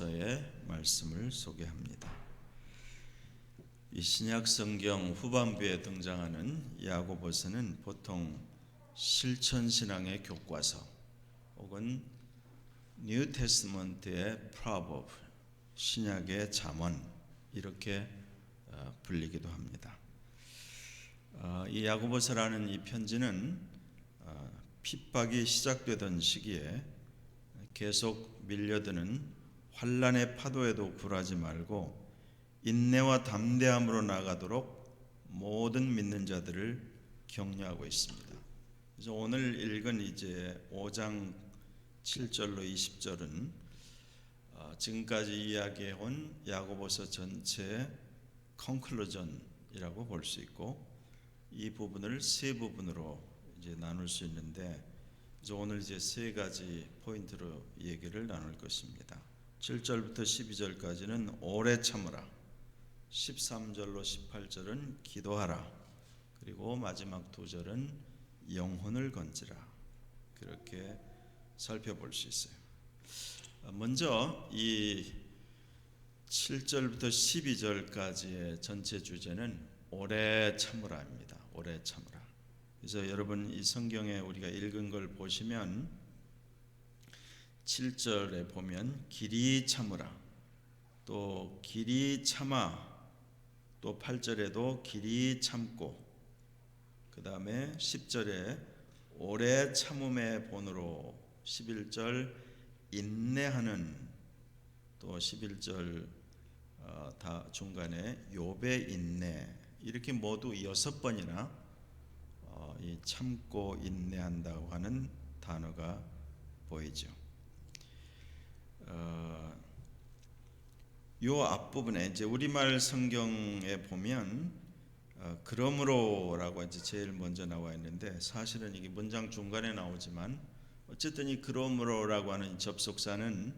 야고보서의 말씀을 소개합니다. 이 신약 성경 후반부에 등장하는 야고보서는 보통 실천 신앙의 교과서 혹은 뉴 테스먼트의 프로버브, 신약의 잠언 이렇게 불리기도 합니다. 이 야고보서라는 이 편지는 핍박이 시작되던 시기에 계속 밀려드는 환난의 파도에도 굴하지 말고 인내와 담대함으로 나가도록 모든 믿는 자들을 격려하고 있습니다. 그래서 오늘 읽은 이제 5장 7절로 20절은 지금까지 이야기해 온 야고보서 전체의 컨클루전이라고 볼 수 있고, 이 부분을 세 부분으로 이제 나눌 수 있는데, 그래서 오늘 이제 세 가지 포인트로 얘기를 나눌 것입니다. 7절부터 12절까지는 오래 참으라, 13절로 18절은 기도하라, 그리고 마지막 두 절은 영혼을 건지라, 그렇게 살펴볼 수 있어요. 먼저 이 7절부터 12절까지의 전체 주제는 오래 참으라입니다. 오래 참으라. 그래서 여러분 이 성경에 우리가 읽은 걸 보시면 7절에 보면 길이 참으라, 또 길이 참아, 또 8절에도 길이 참고, 그 다음에 10절에 오래 참음의 본으로 11절 인내하는, 또 11절 다 중간에 욥의 인내, 이렇게 모두 6번이나 이 참고 인내한다고 하는 단어가 보이죠. 요 앞부분에 이제 우리말 성경에 보면 그러므로라고 이제 제일 먼저 나와 있는데, 사실은 이게 문장 중간에 나오지만 어쨌든 이 그러므로라고 하는 접속사는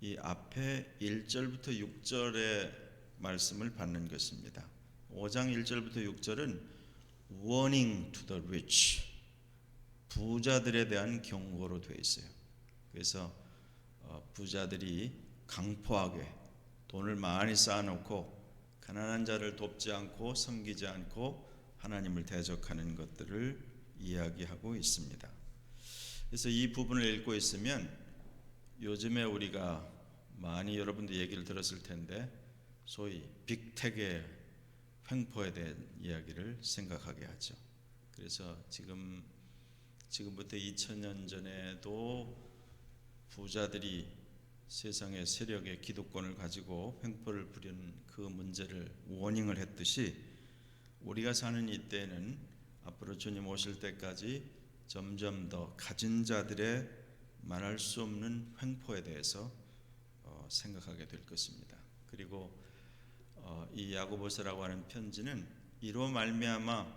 이 앞에 1절부터 6절의 말씀을 받는 것입니다. 5장 1절부터 6절은 warning to the rich, 부자들에 대한 경고로 되어 있어요. 그래서 부자들이 강포하게 돈을 많이 쌓아놓고 가난한 자를 돕지 않고 섬기지 않고 하나님을 대적하는 것들을 이야기하고 있습니다. 그래서 이 부분을 읽고 있으면 요즘에 우리가 많이 여러분도 얘기를 들었을 텐데 소위 빅텍의 횡포에 대한 이야기를 생각하게 하죠. 그래서 지금부터 2000년 전에도 부자들이 세상의 세력의 기득권을 가지고 횡포를 부리는 그 문제를 워닝을 했듯이, 우리가 사는 이때는 앞으로 주님 오실 때까지 점점 더 가진 자들의 말할 수 없는 횡포에 대해서 생각하게 될 것입니다. 그리고 이 야고보서라고 하는 편지는 이로 말미암아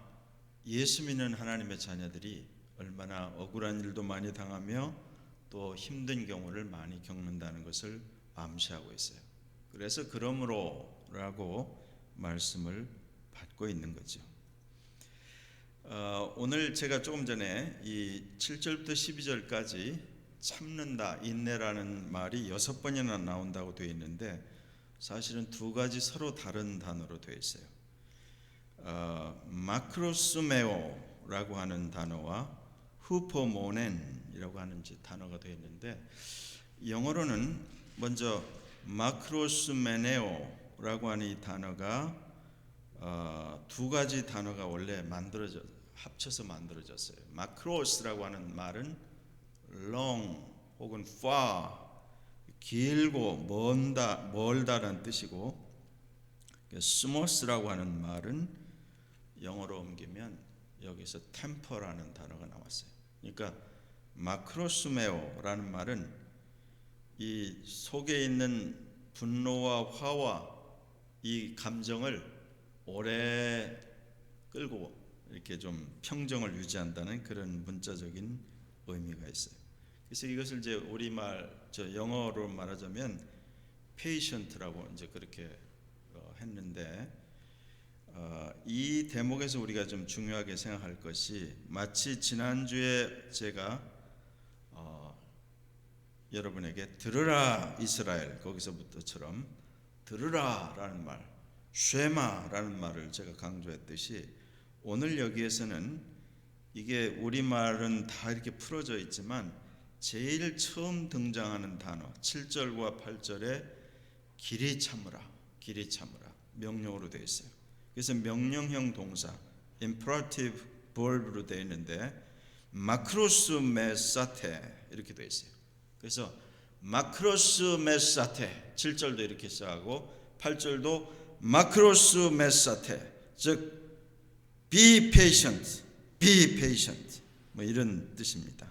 예수 믿는 하나님의 자녀들이 얼마나 억울한 일도 많이 당하며 또 힘든 경우를 많이 겪는다는 것을 암시하고 있어요. 그래서 그러므로라고 말씀을 받고 있는 거죠. 오늘 제가 조금 전에 이 7절부터 12절까지 참는다, 인내라는 말이 6번이나 나온다고 되어 있는데, 사실은 두 가지 서로 다른 단어로 되어 있어요. 마크로스메오라고 하는 단어와 후포모넨이라고 하는 단어가 되어 있는데, 영어로는 먼저 마크로스메네오라고 하는 이 단어가 두 가지 단어가 원래 합쳐서 만들어졌어요. 마크로스라고 하는 말은 long 혹은 far, 길고 멀다라는 뜻이고, 스모스라고 하는 말은 영어로 옮기면 여기서 템퍼라는 단어가 나왔어요. 그러니까 마크로스메오라는 말은 이 속에 있는 분노와 화와 이 감정을 오래 끌고 이렇게 좀 평정을 유지한다는 그런 문자적인 의미가 있어요. 그래서 이것을 이제 영어로 말하자면 patient라고 이제 그렇게 했는데, 이 대목에서 우리가 좀 중요하게 생각할 것이, 마치 지난주에 제가 여러분에게 들으라 이스라엘, 거기서부터처럼 들으라라는 말, 쉐마라는 말을 제가 강조했듯이 오늘 여기에서는 이게 우리말은 다 이렇게 풀어져 있지만 제일 처음 등장하는 단어 7절과 8절에 길이 참으라, 길이 참으라 명령어로 되어 있어요. 그래서 명령형 동사 imperative verb로 되어 있는데 마크로스 메사테 이렇게 되어 있어요. 그래서 마크로스 메사테 7절도 이렇게 시작하고 8절도 마크로스 메사테, 즉 be patient, be patient 뭐 이런 뜻입니다.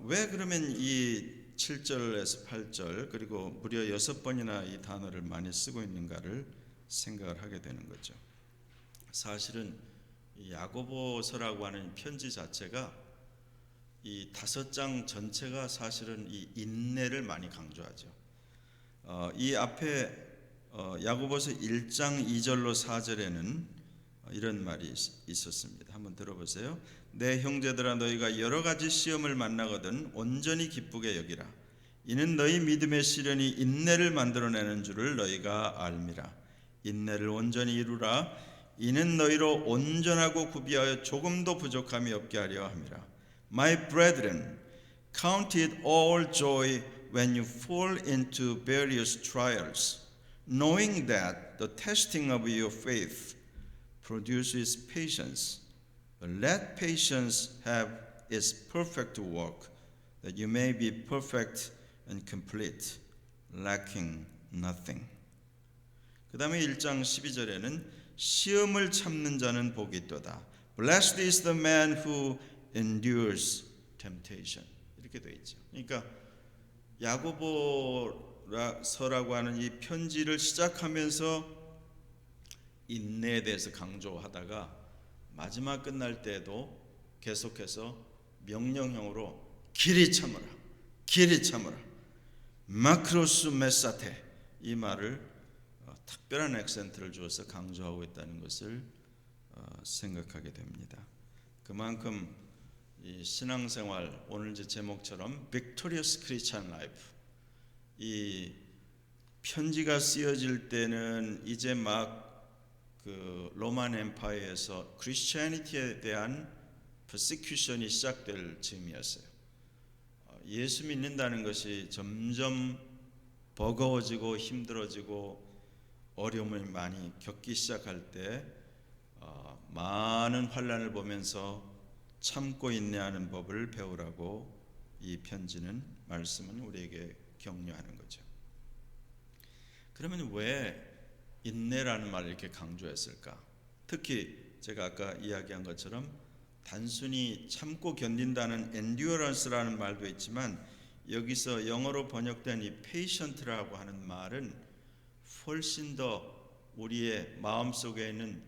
왜 그러면 이 7절에서 8절 그리고 무려 6번이나 이 단어를 많이 쓰고 있는가를 생각을 하게 되는 거죠. 사실은 이 야고보서라고 하는 편지 자체가 이 5장 전체가 사실은 이 인내를 많이 강조하죠. 이 앞에 야고보서 1장 2절로 4절에는 이런 말이 있었습니다. 한번 들어보세요. 내 형제들아 너희가 여러 가지 시험을 만나거든 온전히 기쁘게 여기라. 이는 너희 믿음의 시련이 인내를 만들어내는 줄을 너희가 알미라. 인내를 온전히 이루라. 이는 너희로 온전하고 구비하여 조금도 부족함이 없게 하려 함이라. My brethren, count it all joy when you fall into various trials, knowing that the testing of your faith produces patience. But let patience have its perfect work, that you may be perfect and complete, lacking nothing. 그 다음에 1장 12절에는 시험을 참는 자는 복이 있도다. Blessed is the man who endures temptation. 이렇게 되어 있죠. 그러니까 야고보서라고 하는 이 편지를 시작하면서 인내에 대해서 강조하다가 마지막 끝날 때에도 계속해서 명령형으로 길이 참으라, 길이 참으라, 마크로스 메사테 이 말을 특별한 액센트를 주어서 강조하고 있다는 것을 생각하게 됩니다. 그만큼 이 신앙생활 오늘 제 제목처럼 Victorious Christian Life 이 편지가 쓰여질 때는 이제 막 그 로만 엠파이어에서 크리스티애니티에 대한 퍼시큐션이 시작될 즈음이었어요. 예수 믿는다는 것이 점점 버거워지고 힘들어지고 어려움을 많이 겪기 시작할 때 많은 환난을 보면서 참고 인내하는 법을 배우라고 이 편지는 말씀은 우리에게 격려하는 거죠. 그러면 왜 인내라는 말을 이렇게 강조했을까? 특히 제가 아까 이야기한 것처럼 단순히 참고 견딘다는 endurance라는 말도 있지만 여기서 영어로 번역된 이 patient라고 하는 말은 훨씬 더 우리의 마음속에 있는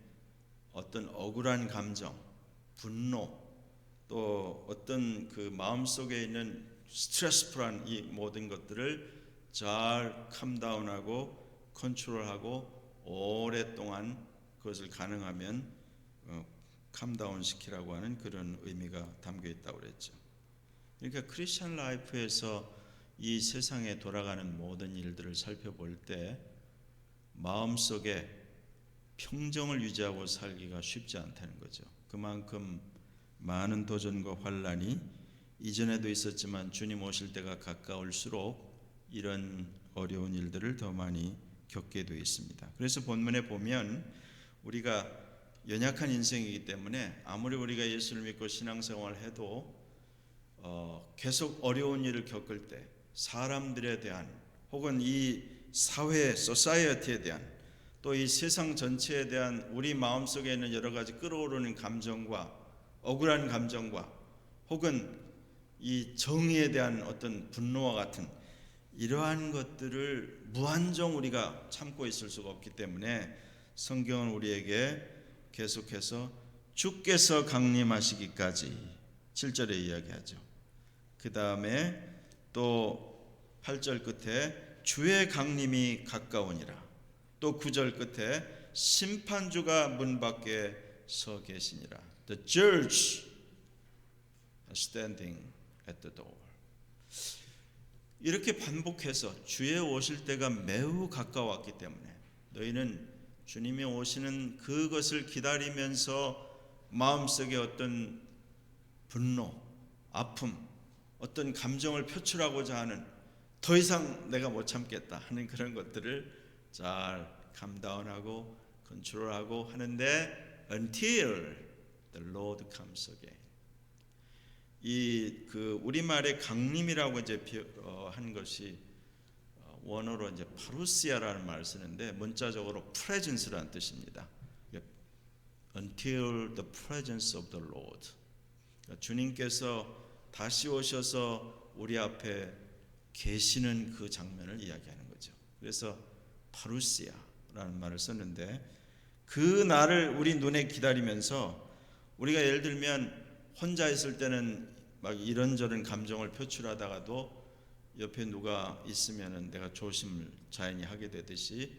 어떤 억울한 감정, 분노, 또 어떤 그 마음속에 있는 스트레스풀한 이 모든 것들을 잘 캄다운하고 컨트롤하고 오랫동안 그것을 가능하면 캄다운 시키라고 하는 그런 의미가 담겨 있다고 그랬죠. 그러니까 크리스천 라이프에서 이 세상에 돌아가는 모든 일들을 살펴볼 때 마음속에 평정을 유지하고 살기가 쉽지 않다는 거죠. 그만큼 많은 도전과 환난이 이전에도 있었지만 주님 오실 때가 가까울수록 이런 어려운 일들을 더 많이 겪게 되어 있습니다. 그래서 본문에 보면 우리가 연약한 인생이기 때문에 아무리 우리가 예수를 믿고 신앙생활을 해도 계속 어려운 일을 겪을 때 사람들에 대한 혹은 이 사회, 소사이어티에 대한 또 이 세상 전체에 대한 우리 마음속에 있는 여러 가지 끌어오르는 감정과 억울한 감정과 혹은 이 정의에 대한 어떤 분노와 같은 이러한 것들을 무한정 우리가 참고 있을 수가 없기 때문에 성경은 우리에게 계속해서 주께서 강림하시기까지 7절에 이야기하죠. 그 다음에 또 8절 끝에 주의 강림이 가까우니라. 또 9절 끝에 심판주가 문 밖에 서 계시니라. The judge is standing at the door. 이렇게 반복해서 주의 오실 때가 매우 가까웠기 때문에 너희는 주님이 오시는 그것을 기다리면서 마음속에 어떤 분노, 아픔, 어떤 감정을 표출하고자 하는, 더 이상 내가 못 참겠다 하는 그런 것들을 잘 감다운하고 컨트롤하고 하는데 until the Lord comes again. 이 우리말의 강림이라고 이제 한 것이 원어로 이제 파루시아라는 말을 쓰는데 문자적으로 presence라는 뜻입니다. Until the presence of the Lord. 그러니까 주님께서 다시 오셔서 우리 앞에 계시는 그 장면을 이야기하는 거죠. 그래서 파루시아라는 말을 썼는데 그 날을 우리 눈에 기다리면서 우리가 예를 들면 혼자 있을 때는 막 이런저런 감정을 표출하다가도 옆에 누가 있으면은 내가 조심을 자연히 하게 되듯이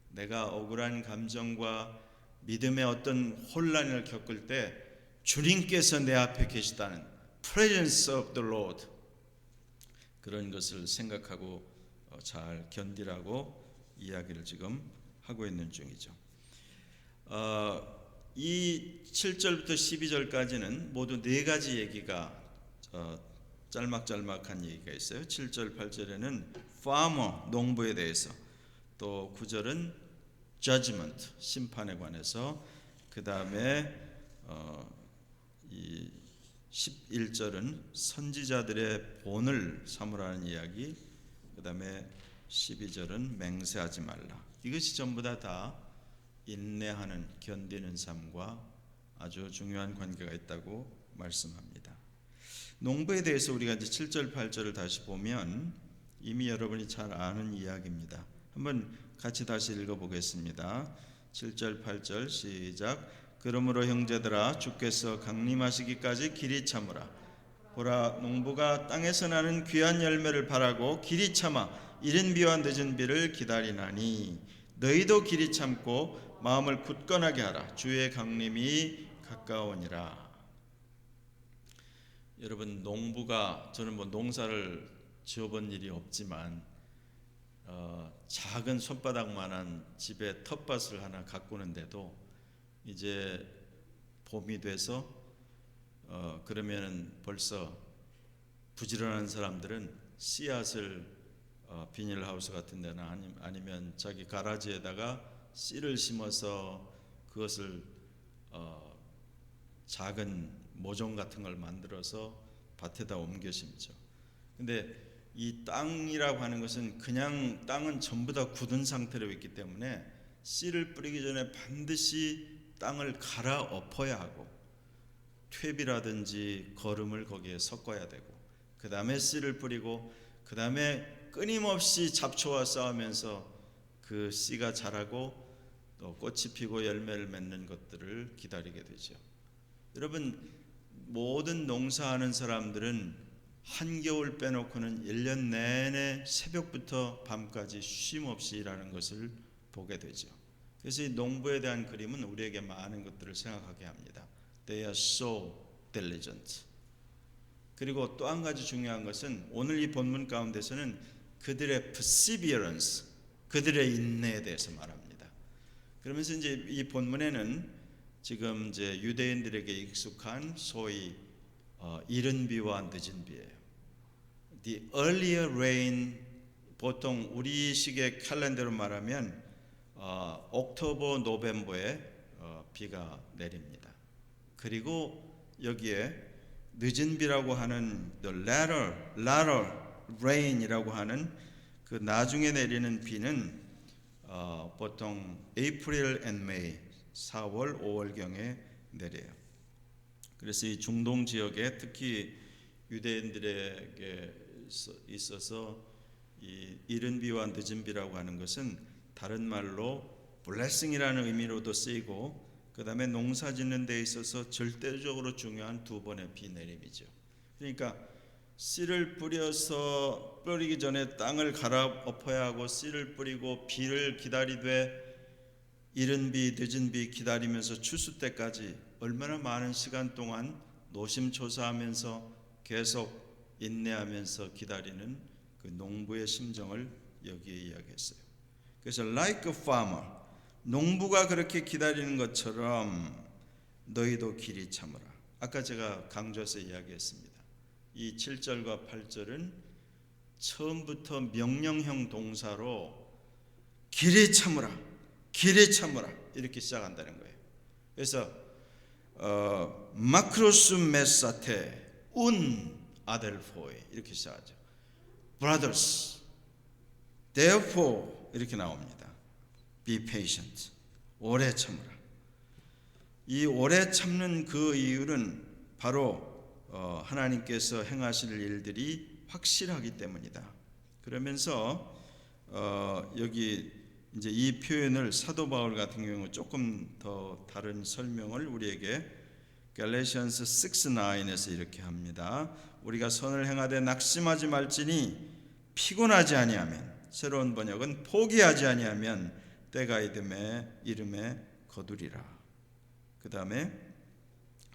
내가 억울한 감정과 믿음의 어떤 혼란을 겪을 때 주님께서 내 앞에 계시다는 presence of the Lord, 그런 것을 생각하고 잘 견디라고 이야기를 지금 하고 있는 중이죠. 이 7절부터 12절까지는 모두 네 가지 얘기가 짤막짤막한 얘기가 있어요. 7절 8절에는 farmer, 농부에 대해서, 또 9절은 judgment, 심판에 관해서, 그 다음에 이 11절은 선지자들의 본을 삼으라는 이야기, 그 다음에 12절은 맹세하지 말라. 이것이 전부 다 인내하는, 견디는 삶과 아주 중요한 관계가 있다고 말씀합니다. 농부에 대해서 우리가 이제 7절 8절을 다시 보면 이미 여러분이 잘 아는 이야기입니다. 한번 같이 다시 읽어보겠습니다. 7절 8절 시작. 그러므로 형제들아, 주께서 강림하시기까지 길이 참으라. 보라, 농부가 땅에서 나는 귀한 열매를 바라고 길이 참아 이른 비와 늦은 비를 기다리나니 너희도 길이 참고 마음을 굳건하게 하라. 주의 강림이 가까우니라. 여러분, 농부가, 저는 뭐 농사를 지어본 일이 없지만 작은 손바닥만한 집에 텃밭을 하나 가꾸는데도 이제 봄이 돼서 그러면은 벌써 부지런한 사람들은 씨앗을 비닐하우스 같은 데나 아니면 자기 가라지에다가 씨를 심어서 그것을 작은 모종 같은 걸 만들어서 밭에다 옮겨 심죠. 근데 이 땅이라고 하는 것은 그냥 땅은 전부 다 굳은 상태로 있기 때문에 씨를 뿌리기 전에 반드시 땅을 갈아 엎어야 하고 퇴비라든지 거름을 거기에 섞어야 되고, 그 다음에 씨를 뿌리고, 그 다음에 끊임없이 잡초와 싸우면서 그 씨가 자라고 또 꽃이 피고 열매를 맺는 것들을 기다리게 되죠. 여러분, 모든 농사하는 사람들은 한겨울 빼놓고는 1년 내내 새벽부터 밤까지 쉼 없이 일하는 것을 보게 되죠. 그래서 이 농부에 대한 그림은 우리에게 많은 것들을 생각하게 합니다. They are so diligent. 그리고 또 한 가지 중요한 것은 오늘 이 본문 가운데서는 그들의 perseverance, 그들의 인내에 대해서 말합니다. 그러면서 이제 이 본문에는 지금 이제 유대인들에게 익숙한 소위 이른 비와 늦은 비예요. The earlier rain, 보통 우리식의 캘린더로 말하면 옥토버, 노벰버에 비가 내립니다. 그리고 여기에 늦은 비라고 하는 the latter rain이라고 하는 그 나중에 내리는 비는 보통 April and May, 4월, 5월경에 내려요. 그래서 이 중동 지역에 특히 유대인들에게 있어서 이 이른 비와 늦은 비라고 하는 것은 다른 말로 blessing이라는 의미로도 쓰이고, 그 다음에 농사 짓는 데 있어서 절대적으로 중요한 두 번의 비 내림이죠. 그러니까 씨를 뿌리기 전에 땅을 갈아 엎어야 하고, 씨를 뿌리고 비를 기다리되 이른 비 늦은 비 기다리면서 추수 때까지 얼마나 많은 시간 동안 노심초사하면서 계속 인내하면서 기다리는 그 농부의 심정을 여기에 이야기했어요. 그래서 like a farmer, 농부가 그렇게 기다리는 것처럼 너희도 길이 참으라. 아까 제가 강조해서 이야기했습니다. 이 7절과 8절은 처음부터 명령형 동사로 길이 참으라, 길이 참으라 이렇게 시작한다는 거예요. 그래서 마크로스 메사테 운 아델포이 이렇게 시작하죠. Brothers, therefore 이렇게 나옵니다. Be patient, 오래 참으라. 이 오래 참는 그 이유는 바로 하나님께서 행하실 일들이 확실하기 때문이다. 그러면서 여기 이제 이 표현을 사도 바울 같은 경우 조금 더 다른 설명을 우리에게 갈라디아서 6:9에서 이렇게 합니다. 우리가 선을 행하되 낙심하지 말지니 피곤하지 아니하면, 새로운 번역은 포기하지 아니하면 때가 이름에 거두리라. 그 다음에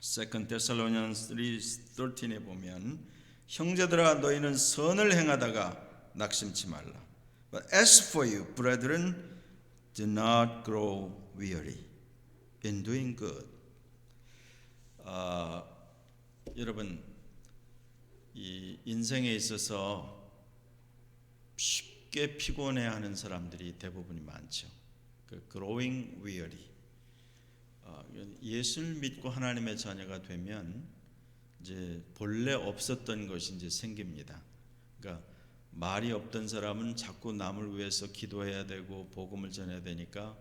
2 Thessalonians 3:13에 보면 형제들아 너희는 선을 행하다가 낙심치 말라. But as for you, brethren, do not grow weary in doing good. 여러분, 이 인생에 있어서 쉽게 피곤해하는 사람들이 대부분이 많죠. 그 growing weary. 예수를 믿고 하나님의 자녀가 되면 이제 본래 없었던 것이 이제 생깁니다. 그러니까 말이 없던 사람은 자꾸 남을 위해서 기도해야 되고 복음을 전해야 되니까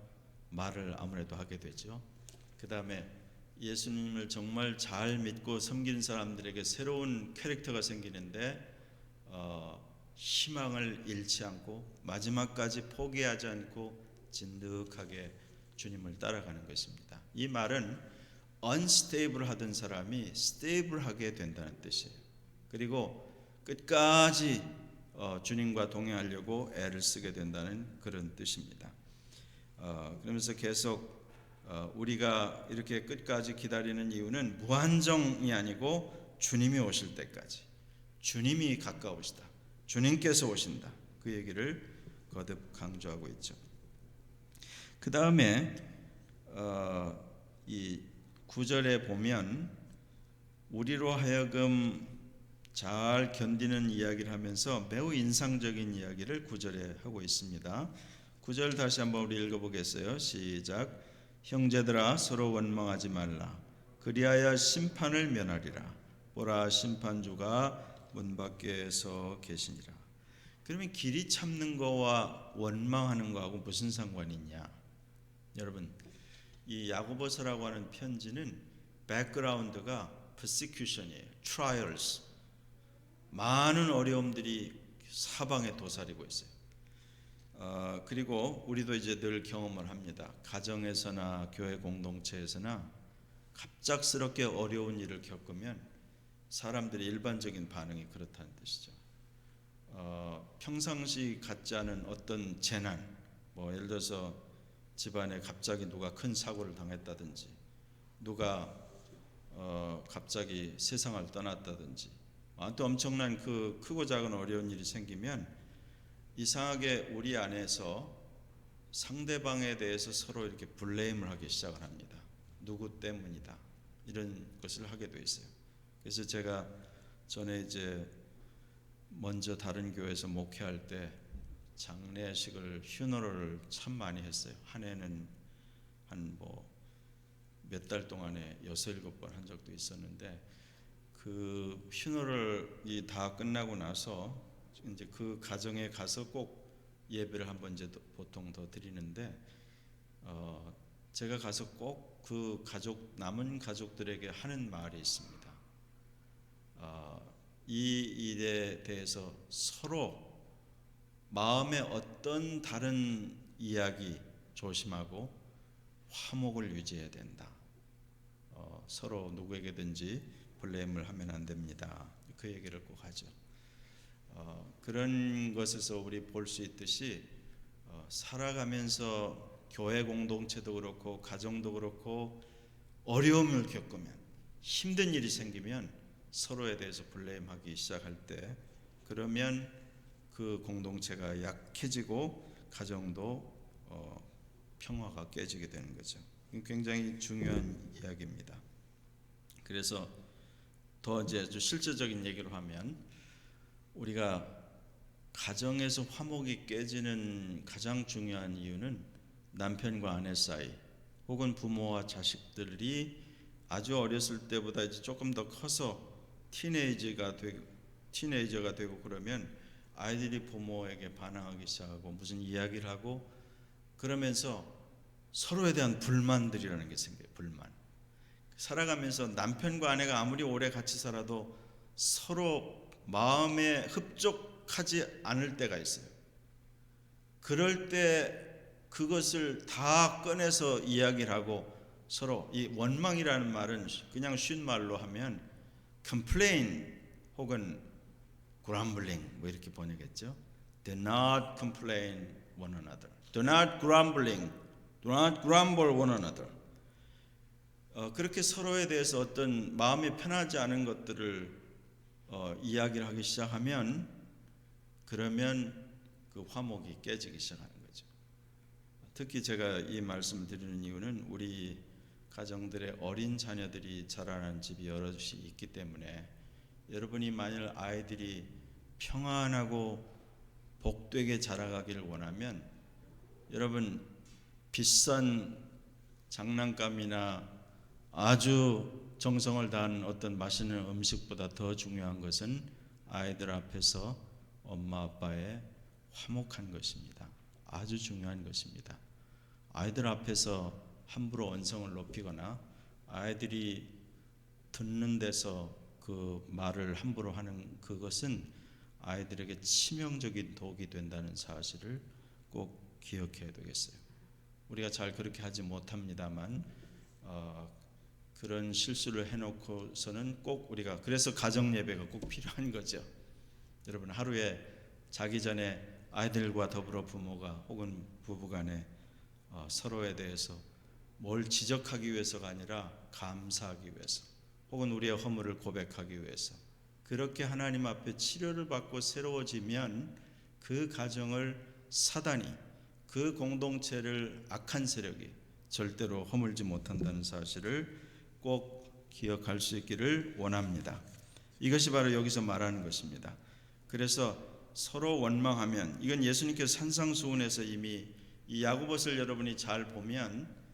말을 아무래도 하게 되죠. 그 다음에 예수님을 정말 잘 믿고 섬기는 사람들에게 새로운 캐릭터가 생기는데 희망을 잃지 않고 마지막까지 포기하지 않고 진득하게 주님을 따라가는 것입니다. 이 말은 unstable 하던 사람이 stable하게 된다는 뜻이에요. 그리고 끝까지 주님과 동행하려고 애를 쓰게 된다는 그런 뜻입니다. 그러면서 계속 우리가 이렇게 끝까지 기다리는 이유는 무한정이 아니고 주님이 오실 때까지, 주님이 가까우시다, 주님께서 오신다, 그 얘기를 거듭 강조하고 있죠. 그 다음에 이 9절에 보면 우리로 하여금 잘 견디는 이야기를 하면서 매우 인상적인 이야기를 9절에 하고 있습니다. 9절 다시 한번 우리 읽어보겠어요. 시작. 형제들아 서로 원망하지 말라. 그리하여 심판을 면하리라. 보라 심판주가 문 밖에서 계시니라. 그러면 길이 참는 거와 원망하는 거하고 무슨 상관이 있냐? 여러분, 이 야고보서라고 하는 편지는 백그라운드가 persecution이에요. trials. 많은 어려움들이 사방에 도사리고 있어요. 그리고 우리도 이제 늘 경험을 합니다. 가정에서나 교회 공동체에서나 갑작스럽게 어려운 일을 겪으면 사람들의 일반적인 반응이 그렇다는 뜻이죠. 평상시 같지 않은 어떤 재난, 뭐 예를 들어서 집안에 갑자기 누가 큰 사고를 당했다든지, 누가 갑자기 세상을 떠났다든지, 또 엄청난 그 크고 작은 어려운 일이 생기면 이상하게 우리 안에서 상대방에 대해서 서로 이렇게 블레임을 하기 시작을 합니다. 누구 때문이다, 이런 것을 하게 돼 있어요. 그래서 제가 전에 이제 먼저 다른 교회에서 목회할 때 장례식을 휴너럴을 참 많이 했어요. 한 해는 한 몇 달 동안에 6-7번 한 적도 있었는데, 그 휴너럴이 다 끝나고 나서 이제 그 가정에 가서 꼭 예배를 한번 이제 보통 더 드리는데, 제가 가서 꼭 그 남은 가족들에게 하는 말이 있습니다. 이 일에 대해서 서로 마음의 어떤 다른 이야기 조심하고 화목을 유지해야 된다. 서로 누구에게든지 블레임을 하면 안 됩니다. 그 얘기를 꼭 하죠. 그런 것에서 우리 볼 수 있듯이 살아가면서 교회 공동체도 그렇고 가정도 그렇고 어려움을 겪으면, 힘든 일이 생기면 서로에 대해서 블레임하기 시작할 때, 그러면 그 공동체가 약해지고 가정도 평화가 깨지게 되는 거죠. 굉장히 중요한 이야기입니다. 그래서 더 이제 아주 실질적인 얘기로 하면, 우리가 가정에서 화목이 깨지는 가장 중요한 이유는 남편과 아내 사이, 혹은 부모와 자식들이 아주 어렸을 때보다 이제 조금 더 커서 티네이저가 되고 그러면 아이들이 부모에게 반항하기 시작하고 무슨 이야기를 하고 그러면서 서로에 대한 불만들이라는 게 생겨요. 불만. 살아가면서 남편과 아내가 아무리 오래 같이 살아도 서로 마음에 흡족하지 않을 때가 있어요. 그럴 때 그것을 다 꺼내서 이야기를 하고, 서로 이 원망이라는 말은 그냥 쉬운 말로 하면 complain 혹은 grumbling 뭐 이렇게 번역했죠. Do not complain one another. Do not grumbling. Do not grumble one another. 그렇게 서로에 대해서 어떤 마음이 편하지 않은 것들을 이야기를 하기 시작하면, 그러면 그 화목이 깨지기 시작하는 거죠. 특히 제가 이 말씀을 드리는 이유는 우리 가정들의 어린 자녀들이 자라는 집이 여럿이 있기 때문에, 여러분이 만일 아이들이 평안하고 복되게 자라가기를 원하면, 여러분 비싼 장난감이나 아주 정성을 다한 어떤 맛있는 음식보다 더 중요한 것은 아이들 앞에서 엄마 아빠의 화목한 것입니다. 아주 중요한 것입니다. 아이들 앞에서 함부로 언성을 높이거나 아이들이 듣는 데서 그 말을 함부로 하는 그것은 아이들에게 치명적인 독이 된다는 사실을 꼭 기억해야 되겠어요. 우리가 잘 그렇게 하지 못합니다만 그런 실수를 해놓고서는 꼭 우리가, 그래서 가정 예배가 꼭 필요한 거죠. 여러분, 하루에 자기 전에 아이들과 더불어 부모가 혹은 부부간에 서로에 대해서 뭘 지적하기 위해서가 아니라 감사하기 위해서, 혹은 우리의 허물을 고백하기 위해서, 그렇게 하나님 앞에 치료를 받고 새로워지면 그 가정을 사단이, 그 공동체를 악한 세력이 절대로 허물지 못한다는 사실을 꼭 기억할 수 있기를 원합니다. 이것이 바로 여기서 말하는 것입니다. 그래서 서로 원망하면, 이건 예수님께서 산상수훈에서 이미 이 야고보서를 여러분이 잘 보면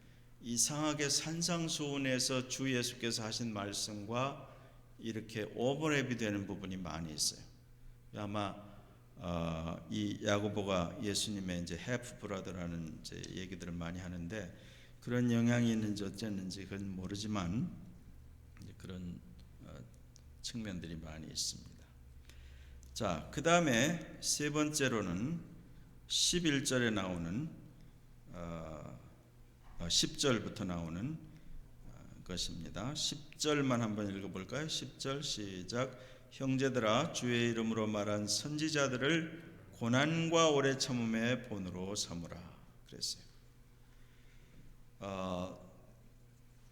이상하게 산상수훈에서 주 예수께서 하신 말씀과 이렇게 오버랩이 되는 부분이 많이 있어요. 아마 이 야고보가 예수님의 이제 half brother라는 이제 얘기들을 많이 하는데, 그런 영향이 있는지 어쨌는지 그건 모르지만 이제 그런 측면들이 많이 있습니다. 자, 그 다음에 세 번째로는 11절에 나오는 10절부터 나오는 것입니다. 10절만 한번 읽어볼까요? 10절 시작. 형제들아, 주의 이름으로 말한 선지자들을 고난과 오래 참음의 본으로 삼으라 그랬어요.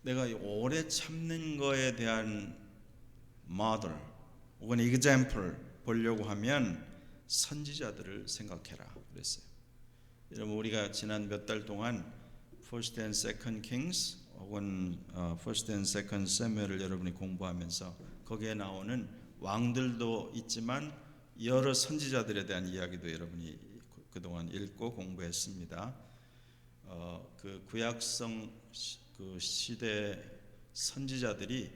내가 오래 참는 거에 대한 model 혹은 example 보려고 하면 선지자들을 생각해라 그랬어요. 여러분, 우리가 지난 몇 달 동안 First and Second Kings 혹은 First and Second Samuel을 여러분이 공부하면서 거기에 나오는 왕들도 있지만 여러 선지자들에 대한 이야기도 여러분이 그동안 읽고 공부했습니다. 그 구약성 그 시대 선지자들이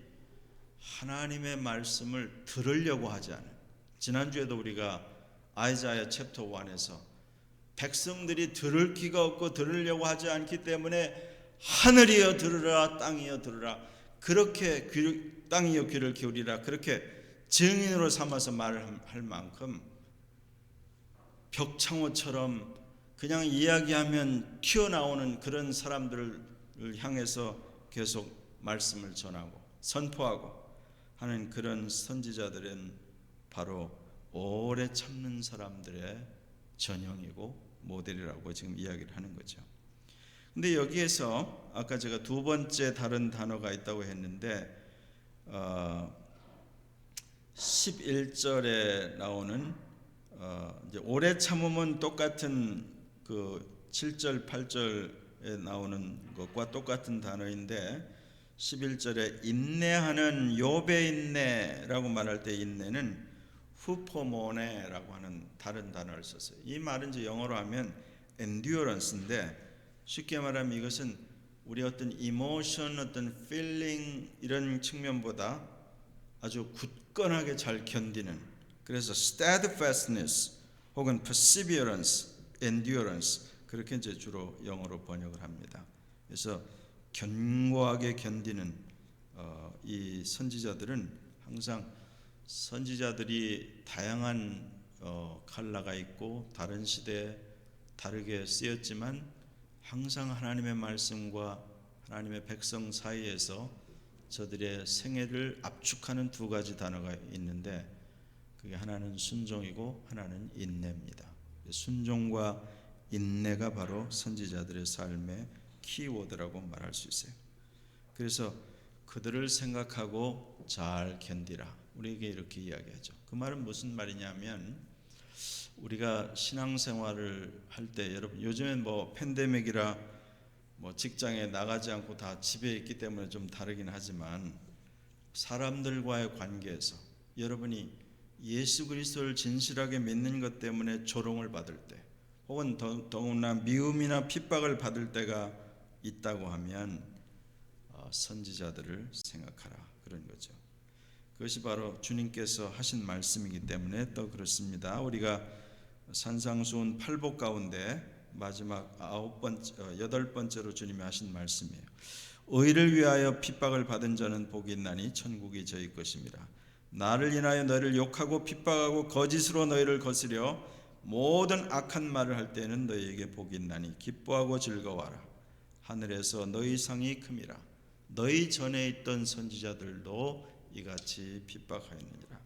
하나님의 말씀을 들으려고 하지 않아요. 지난주에도 우리가 아이사야 챕터 1에서 백성들이 들을 귀가 없고 들으려고 하지 않기 때문에 하늘이여 들으라, 땅이여 들으라, 그렇게 땅이여 귀를 기울이라, 그렇게 증인으로 삼아서 말을 할 만큼 벽창호처럼 그냥 이야기하면 튀어나오는 그런 사람들을 향해서 계속 말씀을 전하고 선포하고 하는 그런 선지자들은 바로 오래 참는 사람들의 전형이고 모델이라고 지금 이야기를 하는 거죠. 근데 여기에서 아까 제가 두 번째 다른 단어가 있다고 했는데 11절에 나오는 이제 오래 참음은 똑같은 그 7절, 8절에 나오는 것과 똑같은 단어인데 11절에 인내하는 욥의 인내라고 말할 때 인내는 후포모네라고 하는 다른 단어를 썼어요. 이 말은 이제 영어로 하면 endurance인데 쉽게 말하면 이것은 우리 어떤 이모션, 어떤 feeling 이런 측면보다 아주 굳건하게 잘 견디는, 그래서 steadfastness 혹은 perseverance, endurance 그렇게 이제 주로 영어로 번역을 합니다. 그래서 견고하게 견디는 이 선지자들은 항상 선지자들이 다양한 칼라가 있고 다른 시대에 다르게 쓰였지만 항상 하나님의 말씀과 하나님의 백성 사이에서 저들의 생애를 압축하는 두 가지 단어가 있는데 그게 하나는 순종이고 하나는 인내입니다. 순종과 인내가 바로 선지자들의 삶의 키워드라고 말할 수 있어요. 그래서 그들을 생각하고 잘 견디라, 우리에게 이렇게 이야기하죠. 그 말은 무슨 말이냐면 우리가 신앙생활을 할 때 여러분 요즘엔 뭐 팬데믹이라 뭐 직장에 나가지 않고 다 집에 있기 때문에 좀 다르긴 하지만 사람들과의 관계에서 여러분이 예수 그리스도를 진실하게 믿는 것 때문에 조롱을 받을 때 혹은 더구나 미움이나 핍박을 받을 때가 있다고 하면 선지자들을 생각하라, 그런 거죠. 그것이 바로 주님께서 하신 말씀이기 때문에 또 그렇습니다. 우리가 산상수훈 8복 가운데 마지막 8번째로 주님이 하신 말씀이에요. 의를 위하여 핍박을 받은 자는 복이 있나니 천국이 저희 것입니다. 나를 인하여 너희를 욕하고 핍박하고 거짓으로 너희를 거스려 모든 악한 말을 할 때는 너희에게 복이 있나니 기뻐하고 즐거워하라. 하늘에서 너희 상이 큼이라. 너희 전에 있던 선지자들도 이같이 핍박하였느니라.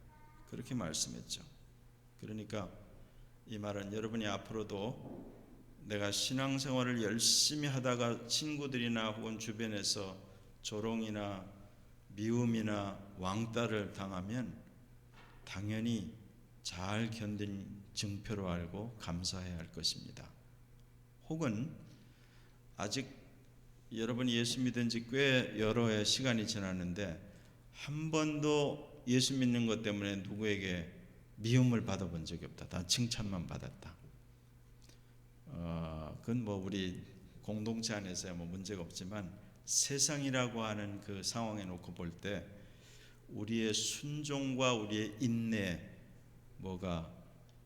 그렇게 말씀했죠. 그러니까 이 말은 여러분이 앞으로도 내가 신앙생활을 열심히 하다가 친구들이나 혹은 주변에서 조롱이나 미움이나 왕따를 당하면 당연히 잘 견딘 증표로 알고 감사해야 할 것입니다. 혹은 아직 여러분이 예수 믿은 지 꽤 여러 해 시간이 지났는데 한 번도 예수 믿는 것 때문에 누구에게 미움을 받아본 적이 없다. 다 칭찬만 받았다. 그건 뭐 우리 공동체 안에서야 뭐 문제가 없지만 세상이라고 하는 그 상황에 놓고 볼 때 우리의 순종과 우리의 인내 뭐가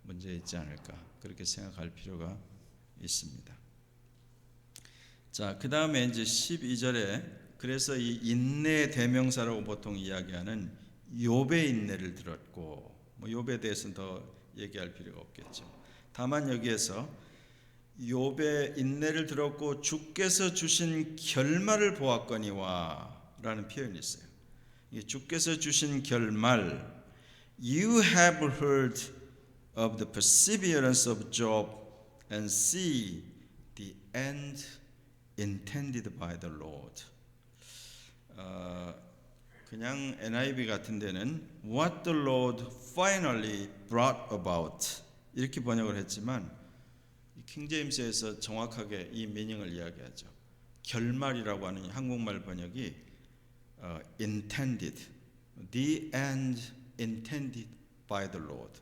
문제 있지 않을까, 그렇게 생각할 필요가 있습니다. 자, 그 다음에 이제 12절에 그래서 이 인내의 대명사라고 보통 이야기하는 욥의 인내를 들었고, 뭐 욥에 대해서는 더 얘기할 필요가 없겠죠. 다만 여기에서 욥의 인내를 들었고 주께서 주신 결말을 보았거니와 라는 표현이 있어요. 주께서 주신 결말, You have heard of the perseverance of Job and see the end intended by the Lord. 그냥 NIV 같은 데는 What the Lord finally brought about 이렇게 번역을 했지만 킹제임스에서 정확하게 이 미닝을 이야기하죠. 결말이라고 하는 한국말 번역이 intended, the end intended by the Lord.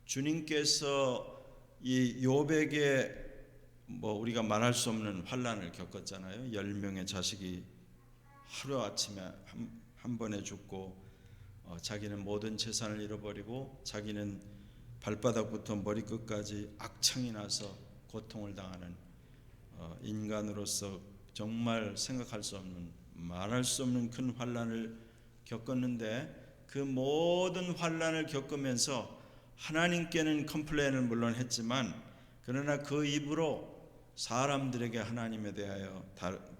주님께서 이 욥에게 뭐 우리가 말할 수 없는 환난을 겪었잖아요. 10명의 자식이 하루아침에 한 번에 죽고 자기는 모든 재산을 잃어버리고 자기는 발바닥부터 머리끝까지 악창이 나서 고통을 당하는 인간으로서 정말 생각할 수 없는, 말할 수 없는 큰 환난을 겪었는데 그 모든 환난을 겪으면서 하나님께는 컴플레인을 물론 했지만 그러나 그 입으로 사람들에게 하나님에 대하여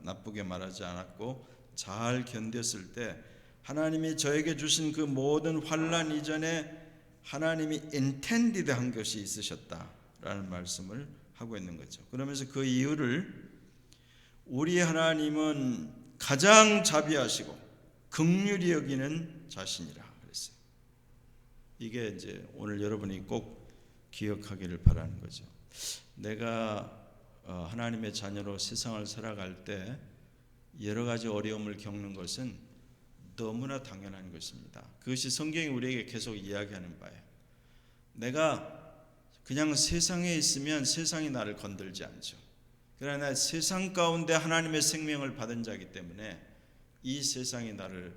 나쁘게 말하지 않았고 잘 견뎠을 때 하나님이 저에게 주신 그 모든 환난 이전에 하나님이 intended 한 것이 있으셨다라는 말씀을 하고 있는 거죠. 그러면서 그 이유를 우리 하나님은 가장 자비하시고 긍휼히 여기는 자신이라 그랬어요. 이게 이제 오늘 여러분이 꼭 기억하기를 바라는 거죠. 내가 하나님의 자녀로 세상을 살아갈 때 여러 가지 어려움을 겪는 것은 너무나 당연한 것입니다. 그것이 성경이 우리에게 계속 이야기하는 바예요. 내가 그냥 세상에 있으면 세상이 나를 건들지 않죠. 그러나 세상 가운데 하나님의 생명을 받은 자이기 때문에 이 세상이 나를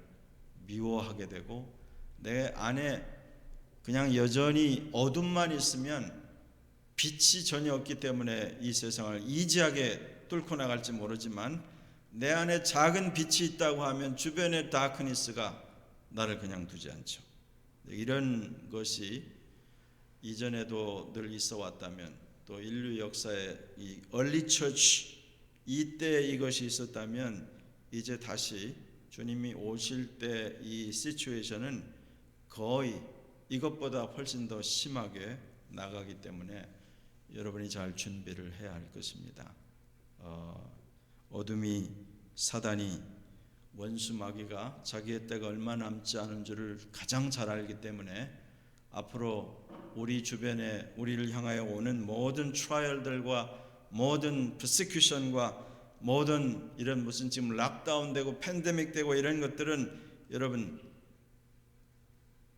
미워하게 되고 내 안에 그냥 여전히 어둠만 있으면 빛이 전혀 없기 때문에 이 세상을 이지하게 뚫고 나갈지 모르지만 내 안에 작은 빛이 있다고 하면 주변의 다크니스가 나를 그냥 두지 않죠. 이런 것이 이전에도 늘 있어 왔다면 또 인류 역사의 이 얼리 처치 이때 이것이 있었다면 이제 다시 주님이 오실 때 이 시츄에이션은 거의 이것보다 훨씬 더 심하게 나가기 때문에 여러분이 잘 준비를 해야 할 것입니다. 어둠이 사단이 원수 마귀가 자기의 때가 얼마 남지 않은 줄을 가장 잘 알기 때문에 앞으로 우리 주변에 우리를 향하여 오는 모든 트라이얼들과 모든 퍼시큐션과 모든 이런 무슨 지금 락다운되고 팬데믹 되고 이런 것들은 여러분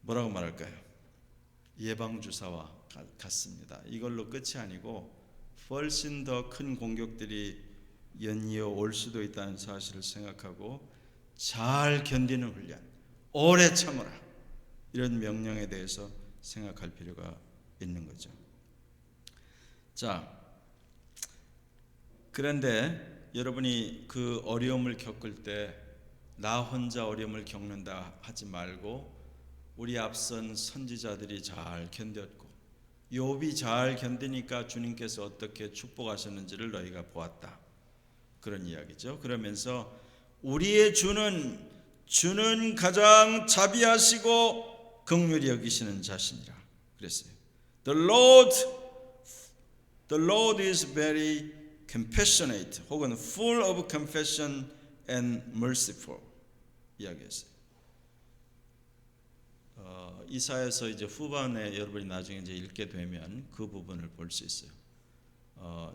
뭐라고 말할까요? 예방주사와 같습니다. 이걸로 끝이 아니고 훨씬 더 큰 공격들이 연이어 올 수도 있다는 사실을 생각하고 잘 견디는 훈련, 오래 참으라 이런 명령에 대해서 생각할 필요가 있는 거죠. 자, 그런데 여러분이 그 어려움을 겪을 때 나 혼자 어려움을 겪는다 하지 말고 우리 앞선 선지자들이 잘 견뎠고 욥이 잘 견디니까 주님께서 어떻게 축복하셨는지를 너희가 보았다. 그런 이야기죠. 그러면서 우리의 주는 가장 자비하시고 긍휼히 여기시는 자신이라 그랬어요. The Lord is very compassionate 혹은 full of compassion and merciful 이야기했어요. 이사야서 이제 후반에 여러분이 나중에 이제 읽게 되면 그 부분을 볼 수 있어요.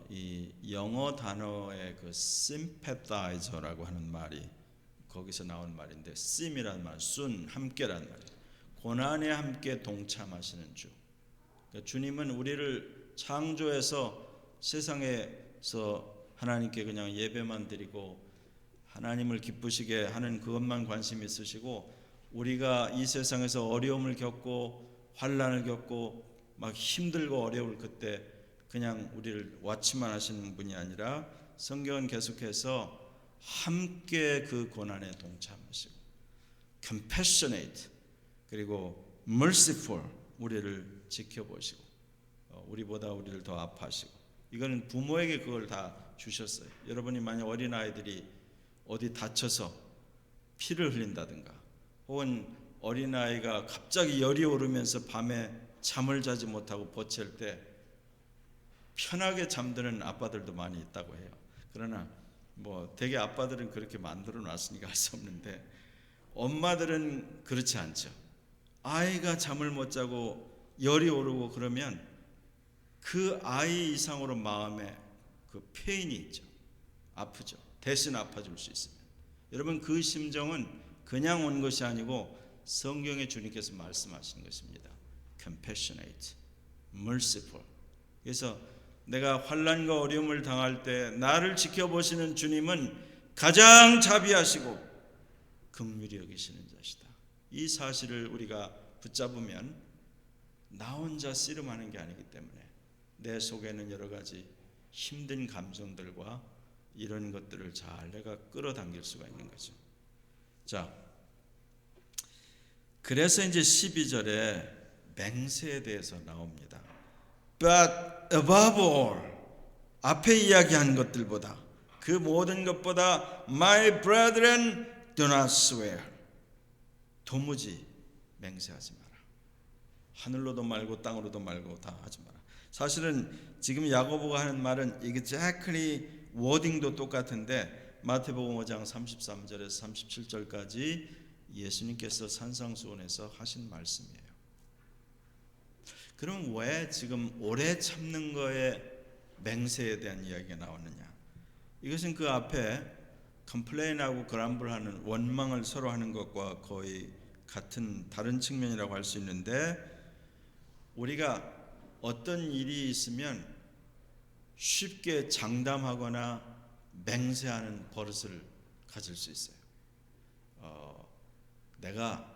이 영어 단어의 그 sympathizer라고 하는 말이 거기서 나온 말인데 sim이라는 말, 순 함께라는 말이에요. 고난에 함께 동참하시는 주. 그러니까 주님은 우리를 창조해서 세상에서 하나님께 그냥 예배만 드리고 하나님을 기쁘시게 하는 그것만 관심 있으시고 우리가 이 세상에서 어려움을 겪고 환난을 겪고 막 힘들고 어려울 그때 그냥 우리를 와치만 하시는 분이 아니라 성경은 계속해서 함께 그 고난에 동참하시고 compassionate 그리고 merciful 우리를 지켜보시고 우리보다 우리를 더 아파하시고 이거는 부모에게 그걸 다 주셨어요. 여러분이 만약 어린아이들이 어디 다쳐서 피를 흘린다든가 혹은 어린아이가 갑자기 열이 오르면서 밤에 잠을 자지 못하고 버틸 때 편하게 잠드는 아빠들도 많이 있다고 해요. 그러나 뭐 대개 아빠들은 그렇게 만들어 놨으니까 할 수 없는데 엄마들은 그렇지 않죠. 아이가 잠을 못 자고 열이 오르고 그러면 그 아이 이상으로 마음에 그 페인이 있죠. 아프죠. 대신 아파줄 수 있으면 여러분 그 심정은 그냥 온 것이 아니고 성경에 주님께서 말씀하시는 것입니다. compassionate, merciful. 그래서 내가 환난과 어려움을 당할 때 나를 지켜보시는 주님은 가장 자비하시고 긍휼히 여기시는 자시다. 이 사실을 우리가 붙잡으면 나 혼자 씨름하는 게 아니기 때문에 내 속에는 여러 가지 힘든 감정들과 이런 것들을 잘 내가 끌어당길 수가 있는 거죠. 자, 그래서 이제 12절에 맹세에 대해서 나옵니다. But above all, 앞에 이야기한 것들보다 그 모든 것보다 My brethren, do not swear. 도무지 맹세하지 마라. 하늘로도 말고 땅으로도 말고 다 하지 마라. 사실은 지금 야고보가 하는 말은 exactly 워딩도 똑같은데 마태복음 5장 33절에서 37절까지 예수님께서 산상수훈에서 하신 말씀이에요. 그럼 왜 지금 오래 참는 거에 맹세에 대한 이야기가 나오느냐? 이것은 그 앞에 컴플레인하고 그람블하는, 원망을 서로 하는 것과 거의 같은 다른 측면이라고 할 수 있는데, 우리가 어떤 일이 있으면 쉽게 장담하거나 맹세하는 버릇을 가질 수 있어요. 내가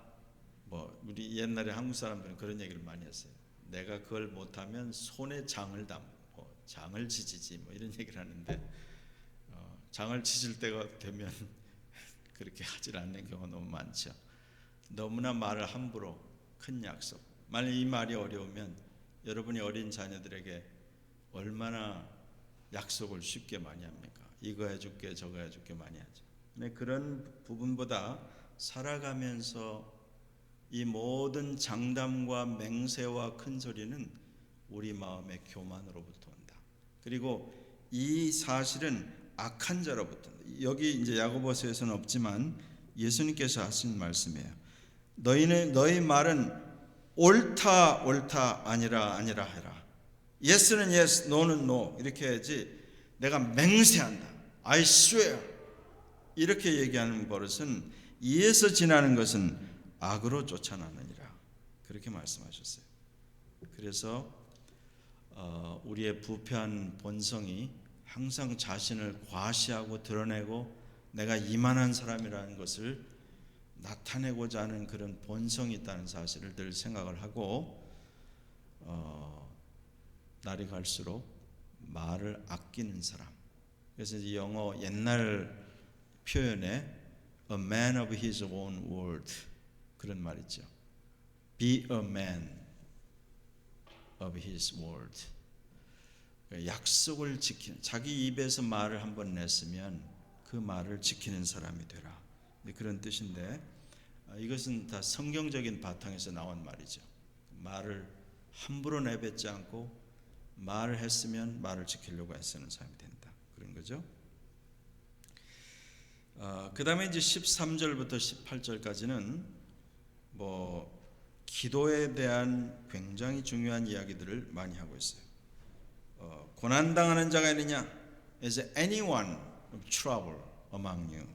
우리 옛날에 한국 사람들은 그런 얘기를 많이 했어요. 내가 그걸 못하면 손에 장을 담고 장을 지지지 이런 얘기를 하는데, 장을 지질 때가 되면 그렇게 하질 않는 경우가 너무 많죠. 너무나 말을 함부로, 큰 약속, 만약 이 말이 어려우면 여러분이 어린 자녀들에게 얼마나 약속을 쉽게 많이 합니까? 이거 해줄게 저거 해줄게 많이 하죠. 근데 그런 부분보다 살아가면서 이 모든 장담과 맹세와 큰 소리는 우리 마음의 교만으로부터 온다. 그리고 이 사실은 악한 자로부터 온다. 여기 이제 야고보서에서는 없지만 예수님께서 하신 말씀이에요. 너희 말은 옳다 아니라 해라. 예스는 예스, 노는 노 이렇게 해야지 내가 맹세한다, I swear 이렇게 얘기하는 버릇은, 이에서 지나는 것은 악으로 쫓아나느니라, 그렇게 말씀하셨어요. 그래서 우리의 부패한 본성이 항상 자신을 과시하고 드러내고 내가 이만한 사람이라는 것을 나타내고자 하는 그런 본성이 있다는 사실을 늘 생각을 하고, 날이 갈수록 말을 아끼는 사람. 그래서 이 영어 옛날 표현에 a man of his own word, 그런 말 있죠. Be a man of his word. 약속을 지키는, 자기 입에서 말을 한번 냈으면 그 말을 지키는 사람이 되라, 그런 뜻인데, 이것은 다 성경적인 바탕에서 나온 말이죠. 말을 함부로 내뱉지 않고 말을 했으면 말을 지키려고 애쓰는 사람이 된다, 그런 거죠. 그 다음에 이제 13절부터 18절까지는 기도에 대한 굉장히 중요한 이야기들을 많이 하고 있어요. 고난당하는 자가 있느냐? Is anyone of trouble among you?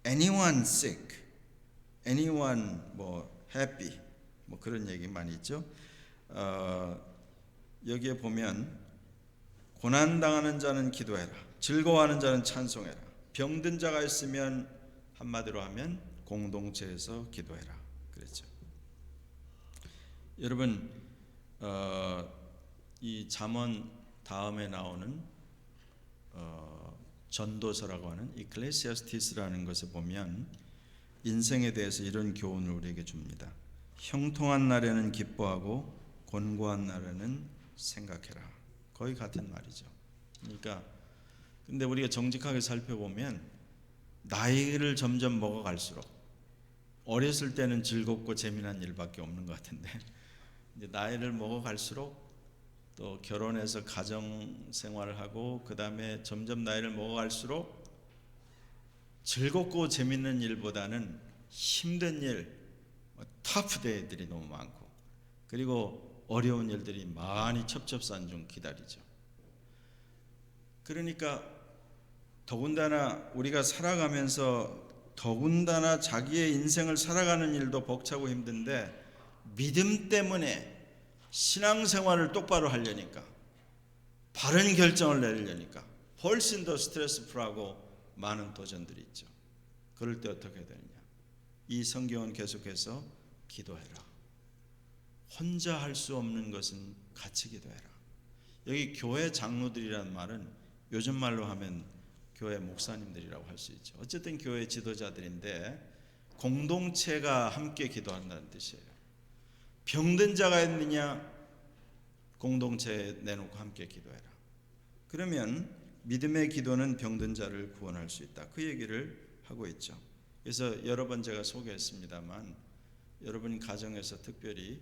Anyone sick? Anyone happy? 그런 얘기 많이 있죠. 여기에 보면 고난당하는 자는 기도해라, 즐거워하는 자는 찬송해라, 병든 자가 있으면 한마디로 하면 공동체에서 기도해라, 그랬죠. 여러분, 이 잠언 다음에 나오는 전도서라고 하는 이클레시아스티스라는 것을 보면 인생에 대해서 이런 교훈을 우리에게 줍니다. 형통한 날에는 기뻐하고 곤고한 날에는 생각해라. 거의 같은 말이죠. 그러니까 근데 우리가 정직하게 살펴보면 나이를 점점 먹어갈수록, 어렸을 때는 즐겁고 재미난 일밖에 없는 것 같은데 이제 나이를 먹어갈수록, 또 결혼해서 가정 생활을 하고 그 다음에 점점 나이를 먹어갈수록 즐겁고 재밌는 일보다는 힘든 일, 터프데이들이 너무 많고, 그리고 어려운 일들이 많이 첩첩산중 기다리죠. 그러니까 더군다나 우리가 살아가면서 더군다나 자기의 인생을 살아가는 일도 벅차고 힘든데, 믿음 때문에 신앙생활을 똑바로 하려니까, 바른 결정을 내리려니까 훨씬 더 스트레스풀하고 많은 도전들이 있죠. 그럴 때 어떻게 되느냐? 이 성경은 계속해서 기도해라. 혼자 할 수 없는 것은 같이 기도해라. 여기 교회 장로들이라는 말은 요즘 말로 하면 교회 목사님들이라고 할 수 있죠. 어쨌든 교회 지도자들인데 공동체가 함께 기도한다는 뜻이에요. 병든 자가 있느냐? 공동체에 내놓고 함께 기도해라. 그러면 믿음의 기도는 병든 자를 구원할 수 있다, 그 얘기를 하고 있죠. 그래서 여러 번 제가 소개했습니다만, 여러분 가정에서 특별히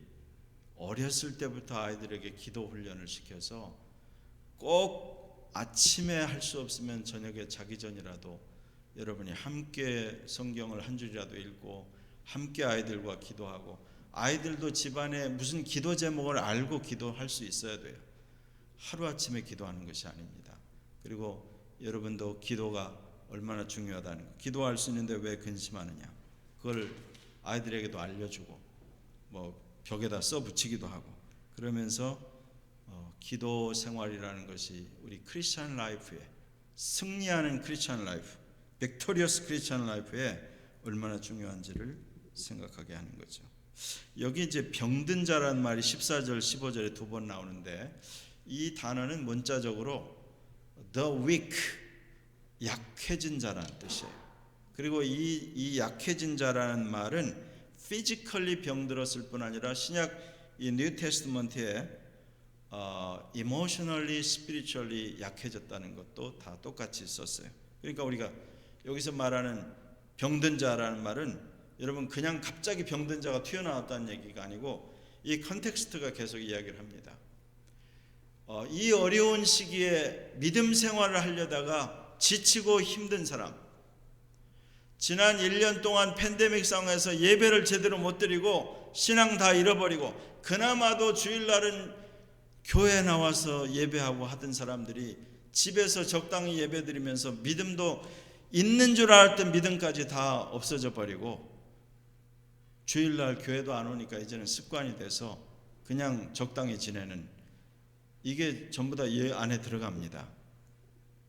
어렸을 때부터 아이들에게 기도 훈련을 시켜서 꼭 아침에 할 수 없으면 저녁에 자기 전이라도 여러분이 함께 성경을 한 줄이라도 읽고 함께 아이들과 기도하고, 아이들도 집안에 무슨 기도 제목을 알고 기도할 수 있어야 돼요. 하루아침에 기도하는 것이 아닙니다. 그리고 여러분도 기도가 얼마나 중요하다는 거, 기도할 수 있는데 왜 근심하느냐, 그걸 아이들에게도 알려주고 뭐 벽에다 써붙이기도 하고, 그러면서 기도 생활이라는 것이 우리 크리스천 라이프에, 승리하는 크리스천 라이프, 빅토리어스 크리스천 라이프에 얼마나 중요한지를 생각하게 하는 거죠. 여기 이제 병든 자라는 말이 14절 15절에 두 번 나오는데, 이 단어는 문자적으로 the weak, 약해진 자라는 뜻이에요. 그리고 이 약해진 자라는 말은 physically 병들었을 뿐 아니라 신약 이 뉴 테스트먼트에 emotionally, spiritually 약해졌다는 것도 다 똑같이 썼어요. 그러니까 우리가 여기서 말하는 병든 자라는 말은 여러분 그냥 갑자기 병든 자가 튀어나왔다는 얘기가 아니고, 이 컨텍스트가 계속 이야기를 합니다. 이 어려운 시기에 믿음 생활을 하려다가 지치고 힘든 사람, 지난 1년 동안 팬데믹 상황에서 예배를 제대로 못 드리고 신앙 다 잃어버리고 그나마도 주일날은 교회 나와서 예배하고 하던 사람들이 집에서 적당히 예배 드리면서 믿음도 있는 줄 알았던 믿음까지 다 없어져 버리고, 주일날 교회도 안 오니까 이제는 습관이 돼서 그냥 적당히 지내는, 이게 전부 다 이 안에 들어갑니다.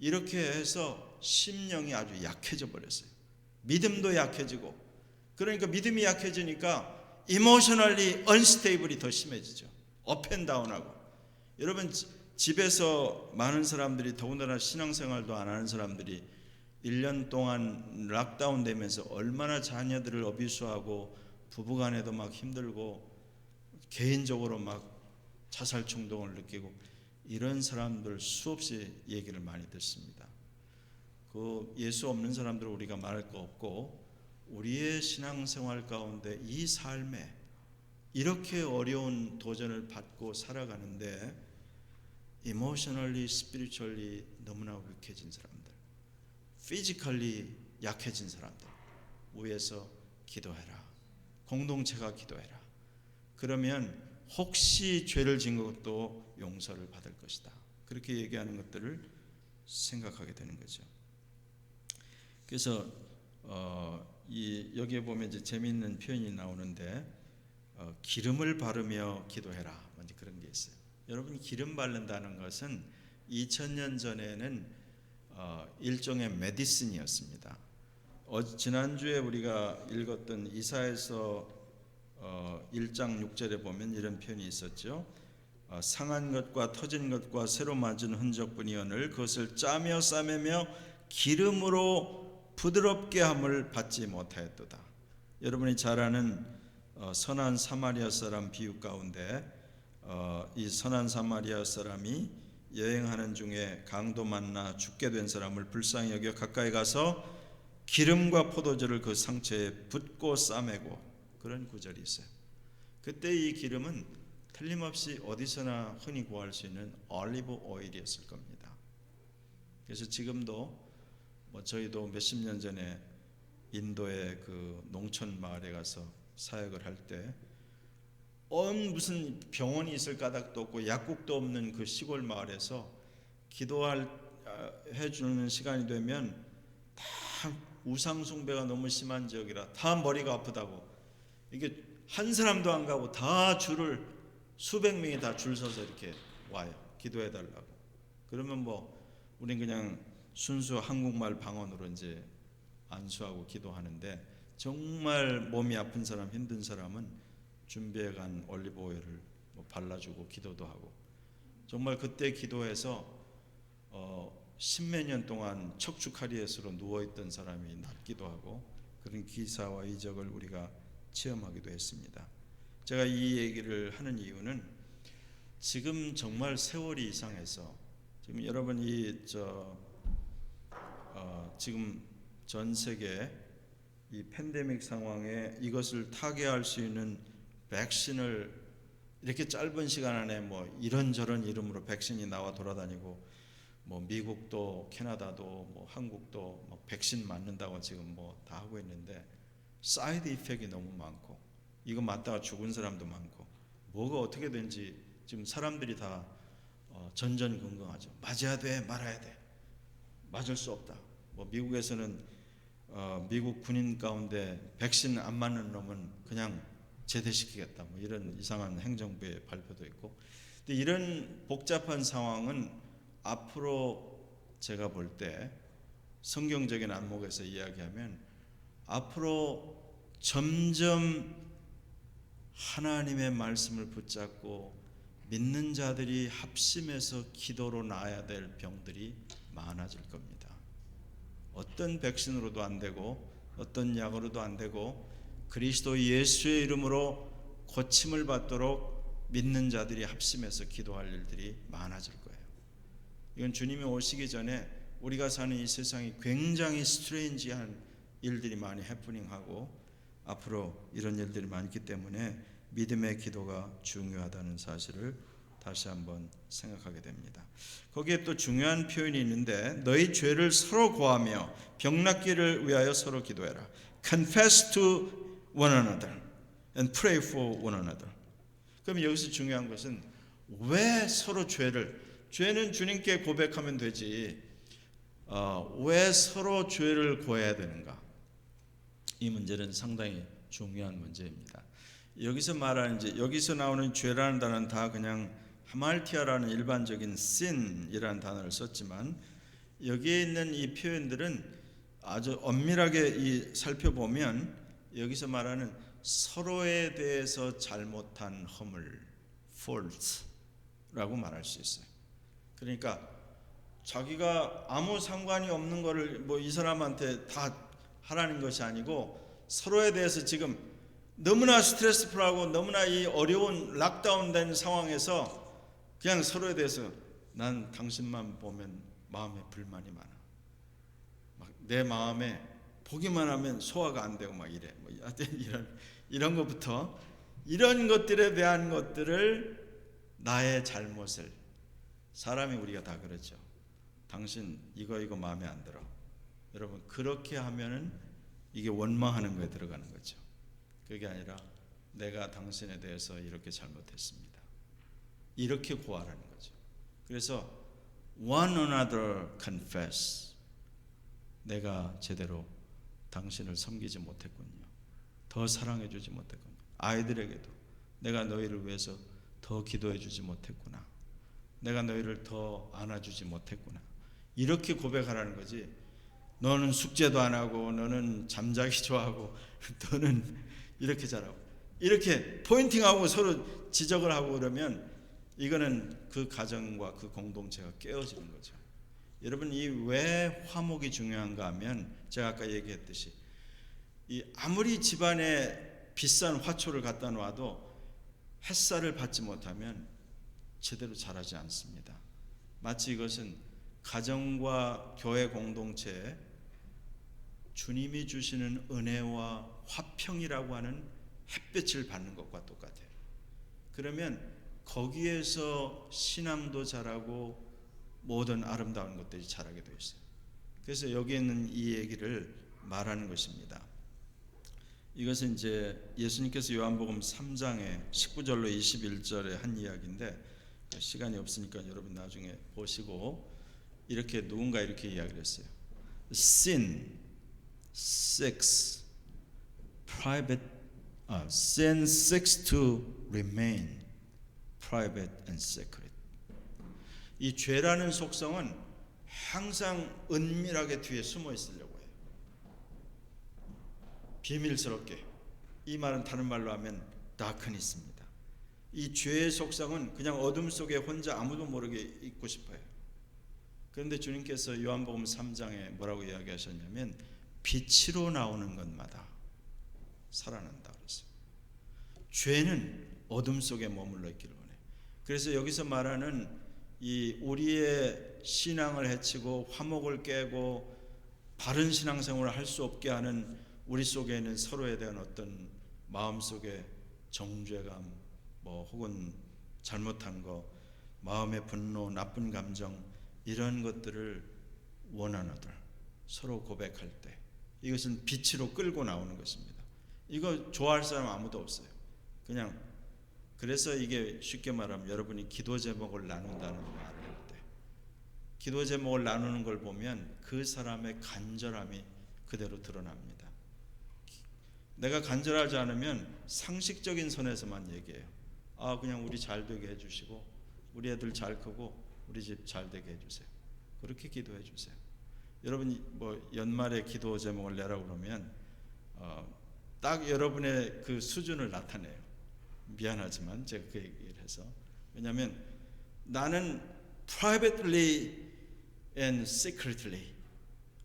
이렇게 해서 심령이 아주 약해져 버렸어요. 믿음도 약해지고, 그러니까 믿음이 약해지니까 이모셔널리 언스테이블이 더 심해지죠. 업앤다운하고. 여러분 집에서 많은 사람들이, 더군다나 신앙생활도 안 하는 사람들이 1년 동안 락다운 되면서 얼마나 자녀들을 어비스하고 부부간에도 막 힘들고 개인적으로 막 자살 충동을 느끼고, 이런 사람들 수없이 얘기를 많이 듣습니다. 그 예수 없는 사람들은 우리가 말할 거 없고, 우리의 신앙생활 가운데 이 삶에 이렇게 어려운 도전을 받고 살아가는데 emotionally, spiritually 너무나 위축해진 사람들, physically 약해진 사람들 위해서 기도해라. 공동체가 기도해라. 그러면 혹시 죄를 지은 것도 용서를 받을 것이다. 그렇게 얘기하는 것들을 생각하게 되는 거죠. 그래서 여기에 보면 이제 재미있는 표현이 나오는데, 기름을 바르며 기도해라, 먼저 그런 게 있어요. 여러분, 기름 바른다는 것은 2000년 전에는 일종의 메디슨이었습니다. 지난주에 우리가 읽었던 이사야서 1장 6절에 보면 이런 표현이 있었죠. 상한 것과 터진 것과 새로 맞은 흔적뿐이오늘 그것을 짜며 싸매며 기름으로 부드럽게 함을 받지 못하였도다. 여러분이 잘 아는 선한 사마리아 사람 비유 가운데, 이 선한 사마리아 사람이 여행하는 중에 강도 만나 죽게 된 사람을 불쌍히 여겨 가까이 가서 기름과 포도주를 그 상처에 붓고 싸매고, 그런 구절이 있어요. 그때 이 기름은 틀림없이 어디서나 흔히 구할 수 있는 올리브 오일이었을 겁니다. 그래서 지금도 저희도 몇십 년 전에 인도의 그 농촌 마을에 가서 사역을 할 때 무슨 병원이 있을 까닭도 없고 약국도 없는 그 시골 마을에서 기도해 주는 시간이 되면 다 우상 숭배가 너무 심한 지역이라 다 머리가 아프다고, 이게 한 사람도 안 가고 다 줄을 수백 명이 다 줄 서서 이렇게 와요. 기도해 달라고. 그러면 우린 그냥 순수 한국말 방언으로 이제 안수하고 기도하는데, 정말 몸이 아픈 사람, 힘든 사람은 준비해간 올리브 오일을 발라주고 기도도 하고, 정말 그때 기도해서 십몇 년 동안 척추카리에스로 누워있던 사람이 낫기도 하고, 그런 기사와 이적을 우리가 체험하기도 했습니다. 제가 이 얘기를 하는 이유는, 지금 정말 세월이 이상해서 지금 여러분이 지금 전 세계 이 팬데믹 상황에 이것을 타개할 수 있는 백신을 이렇게 짧은 시간 안에 이런저런 이름으로 백신이 나와 돌아다니고, 미국도 캐나다도 한국도 백신 맞는다고 지금 다 하고 있는데, 사이드 이펙이 너무 많고, 이거 맞다가 죽은 사람도 많고 뭐가 어떻게 된지 지금 사람들이 다 전전긍긍하죠. 맞아야 돼, 말아야 돼, 맞을 수 없다. 뭐 미국에서는 미국 군인 가운데 백신 안 맞는 놈은 그냥 제대시키겠다, 뭐 이런 이상한 행정부의 발표도 있고. 근데 이런 복잡한 상황은 앞으로 제가 볼 때 성경적인 안목에서 이야기하면 앞으로 점점 하나님의 말씀을 붙잡고 믿는 자들이 합심해서 기도로 나아야 될 병들이 많아질 겁니다. 어떤 백신으로도 안 되고 어떤 약으로도 안 되고 그리스도 예수의 이름으로 고침을 받도록 믿는 자들이 합심해서 기도할 일들이 많아질 거예요. 이건 주님이 오시기 전에 우리가 사는 이 세상이 굉장히 스트레인지한 일들이 많이 해프닝하고 앞으로 이런 일들이 많기 때문에 믿음의 기도가 중요하다는 사실을 다시 한번 생각하게 됩니다. 거기에 또 중요한 표현이 있는데 너희 죄를 서로 고하며 병 낫기를 위하여 서로 기도해라. Confess to one another and pray for one another. 그럼 여기서 중요한 것은 왜 서로 죄는 주님께 고백하면 되지 왜 서로 죄를 고해야 되는가? 이 문제는 상당히 중요한 문제입니다. 여기서 나오는 죄라는 단어는 다 그냥 하말티아라는 일반적인 sin이라는 단어를 썼지만 여기에 있는 이 표현들은 아주 엄밀하게 살펴보면 여기서 말하는 서로에 대해서 잘못한 허물, fault라고 말할 수 있어요. 그러니까 자기가 아무 상관이 없는 거를 뭐 이 사람한테 다 하라는 것이 아니고 서로에 대해서 지금 너무나 스트레스풀하고 너무나 이 어려운 락다운된 상황에서 그냥 서로에 대해서 난 당신만 보면 마음에 불만이 많아. 막 내 마음에 보기만 하면 소화가 안 되고 막 이래. 뭐 이런 것부터 이런 것들에 대한 것들을 나의 잘못을 사람이 우리가 다 그렇죠. 당신 이거 마음에 안 들어. 여러분 그렇게 하면은 이게 원망하는 거에 들어가는 거죠. 그게 아니라 내가 당신에 대해서 이렇게 잘못했습니다. 이렇게 고하라는 거죠. 그래서 one another confess. 내가 제대로 당신을 섬기지 못했군요. 더 사랑해 주지 못했군요. 아이들에게도 내가 너희를 위해서 더 기도해 주지 못했구나. 내가 너희를 더 안아주지 못했구나. 이렇게 고백하라는 거지. 너는 숙제도 안 하고 너는 잠자기 좋아하고 너는 이렇게 잘하고 이렇게 포인팅하고 서로 지적을 하고 그러면 이거는 그 가정과 그 공동체가 깨어지는 거죠. 여러분 이 왜 화목이 중요한가 하면 제가 아까 얘기했듯이 이 아무리 집안에 비싼 화초를 갖다 놔도 햇살을 받지 못하면 제대로 자라지 않습니다. 마치 이것은 가정과 교회 공동체에 주님이 주시는 은혜와 화평이라고 하는 햇빛을 받는 것과 똑같아요. 그러면 거기에서 신앙도 자라고 모든 아름다운 것들이 자라게 되어 있어요. 그래서 여기 있는 이 얘기를 말하는 것입니다. 이것은 이제 예수님께서 요한복음 3장에 19절로 21절에 한 이야기인데 시간이 없으니까 여러분 나중에 보시고 누군가 이렇게 이야기를 했어요. Sin, seeks, sin seeks to remain private and secret. 이 죄라는 속성은 항상 은밀하게 뒤에 숨어 있으려고 해요. 비밀스럽게. 이 말은 다른 말로 하면 다크니스입니다. 이 죄의 속성은 그냥 어둠 속에 혼자 아무도 모르게 있고 싶어요. 그런데 주님께서 요한복음 3장에 뭐라고 이야기하셨냐면 빛으로 나오는 것마다 살아난다 그랬어요. 죄는 어둠 속에 머물러 있기를 원해요. 그래서 여기서 말하는 이 우리의 신앙을 해치고 화목을 깨고 바른 신앙생활을 할 수 없게 하는 우리 속에는 서로에 대한 어떤 마음속의 정죄감 혹은 잘못한 거, 마음의 분노, 나쁜 감정 이런 것들을 one another 서로 고백할 때 이것은 빛으로 끌고 나오는 것입니다. 이거 좋아할 사람 아무도 없어요. 그냥 그래서 이게 쉽게 말하면 여러분이 기도 제목을 나눈다는 말을 할 때 기도 제목을 나누는 걸 보면 그 사람의 간절함이 그대로 드러납니다. 내가 간절하지 않으면 상식적인 선에서만 얘기해요. 그냥 우리 잘 되게 해주시고 우리 애들 잘 크고 우리 집 잘 되게 해주세요. 그렇게 기도해 주세요. 여러분이 뭐 연말에 기도 제목을 내라고 그러면 딱 여러분의 그 수준을 나타내요. 미안하지만 제가 그 얘기를 해서, 왜냐하면 나는 privately and secretly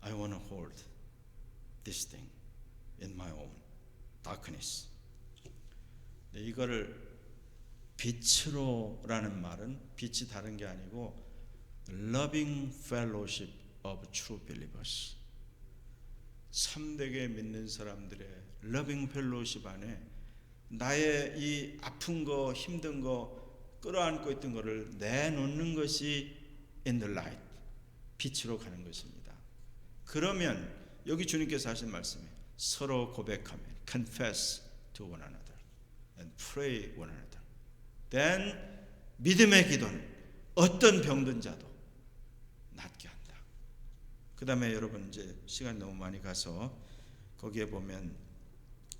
I want to hold this thing in my own darkness. 이거를 빛으로라는 말은 빛이 다른 게 아니고 loving fellowship of true believers. 참되게 믿는 사람들의 loving fellowship 안에 나의 이 아픈 거 힘든 거 끌어안고 있던 거를 내놓는 것이 in the light, 빛으로 가는 것입니다. 그러면 여기 주님께서 하신 말씀에 서로 고백하며 confess to one another and pray one another. then 믿음의 기도는 어떤 병든 자도 낫게 한다. 그 다음에 여러분 이제 시간이 너무 많이 가서 거기에 보면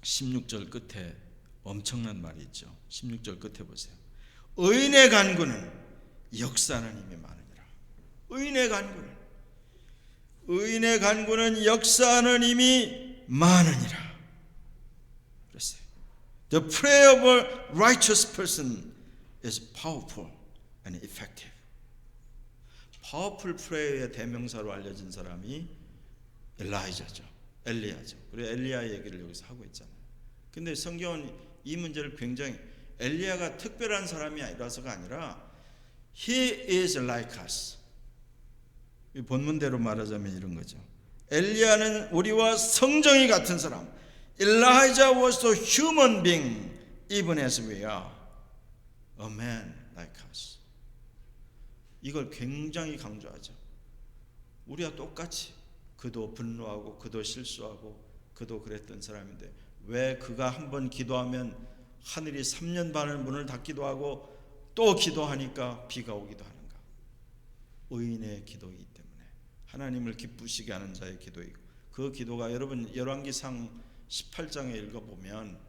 16절 끝에 엄청난 말이 있죠. 16절 끝에 보세요. 의인의 간구는 역사하는 힘이 많으니라. 의인의 간구는 역사하는 힘이 많으니라. 그랬어요. The prayer of a righteous person is powerful and effective. 파워풀 프레이어의 대명사로 알려진 사람이 엘리야죠. 그리고 엘리야 얘기를 여기서 하고 있잖아요. 근데 성경은 이 문제를 굉장히, 엘리야가 특별한 사람이 아니라서가 아니라 He is like us. 본문대로 말하자면 이런 거죠. 엘리야는 우리와 성정이 같은 사람. Elijah was a human being even as we are a man like us. 이걸 굉장히 강조하죠. 우리와 똑같이 그도 분노하고 그도 실수하고 그도 그랬던 사람인데 왜 그가 한번 기도하면 하늘이 3년 반을 문을 닫기도 하고 또 기도하니까 비가 오기도 하는가? 의인의 기도이기 때문에, 하나님을 기쁘시게 하는 자의 기도이고, 그 기도가 여러분 열왕기상 18장에 읽어보면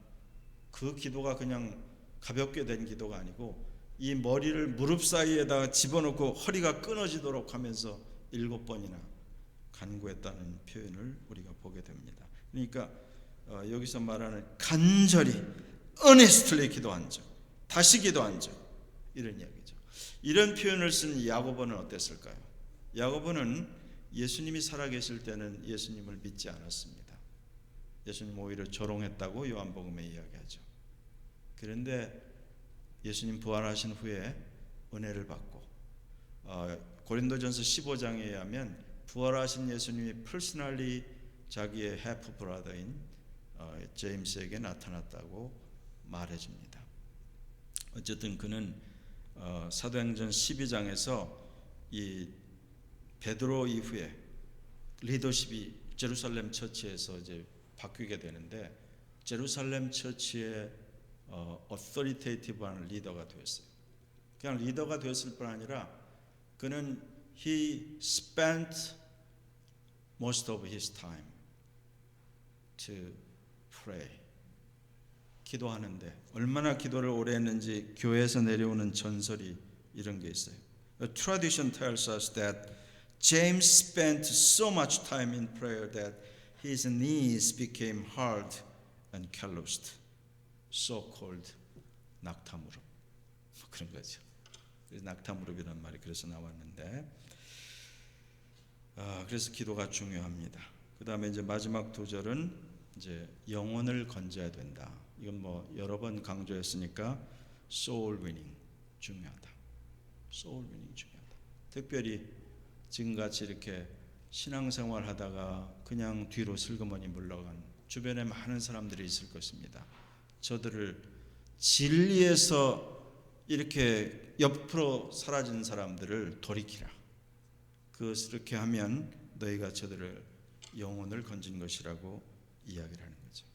그 기도가 그냥 가볍게 된 기도가 아니고 이 머리를 무릎 사이에다가 집어넣고 허리가 끊어지도록 하면서 7번이나 간구했다는 표현을 우리가 보게 됩니다. 그러니까 여기서 말하는 간절히 earnestly 기도한 적, 다시 기도한 적, 이런 이야기죠. 이런 표현을 쓴 야고보는 어땠을까요? 야고보는 예수님이 살아계실 때는 예수님을 믿지 않았습니다. 예수님 오히려 조롱했다고 요한복음에 이야기하죠. 그런데 예수님 부활하신 후에 은혜를 받고 고린도전서 15장에 의하면 부활하신 예수님이 personally 자기의 half brother인 제임스에게 나타났다고 말해줍니다. 어쨌든 그는 사도행전 12장에서 이 베드로 이후에 리더십이 제루살렘 처치에서 이제 바뀌게 되는데 제루살렘 처치의 authoritative 리더가 되었어요. 그냥 리더가 되었을 뿐 아니라 그는 he spent most of his time to pray. 기도하는데 얼마나 기도를 오래 했는지 교회에서 내려오는 전설이 이런 게 있어요. A tradition tells us that James spent so much time in prayer that his knees became hard and calloused. So-called 낙타무릎, 그런 거죠. 그래서 낙타무릎이라는 말이 그래서 나왔는데, 그래서 기도가 중요합니다. 그 다음에 이제 마지막 2절은 이제 영혼을 건져야 된다. 이건 뭐 여러 번 강조했으니까 soul winning 중요하다. soul winning 중요하다. 특별히 지금같이 이렇게 신앙생활 하다가 그냥 뒤로 슬그머니 물러간 주변에 많은 사람들이 있을 것입니다. 저들을 진리에서 이렇게 옆으로 사라진 사람들을 돌이키라. 그렇게 하면 너희가 저들을 영혼을 건진 것이라고 이야기를 하는 거죠.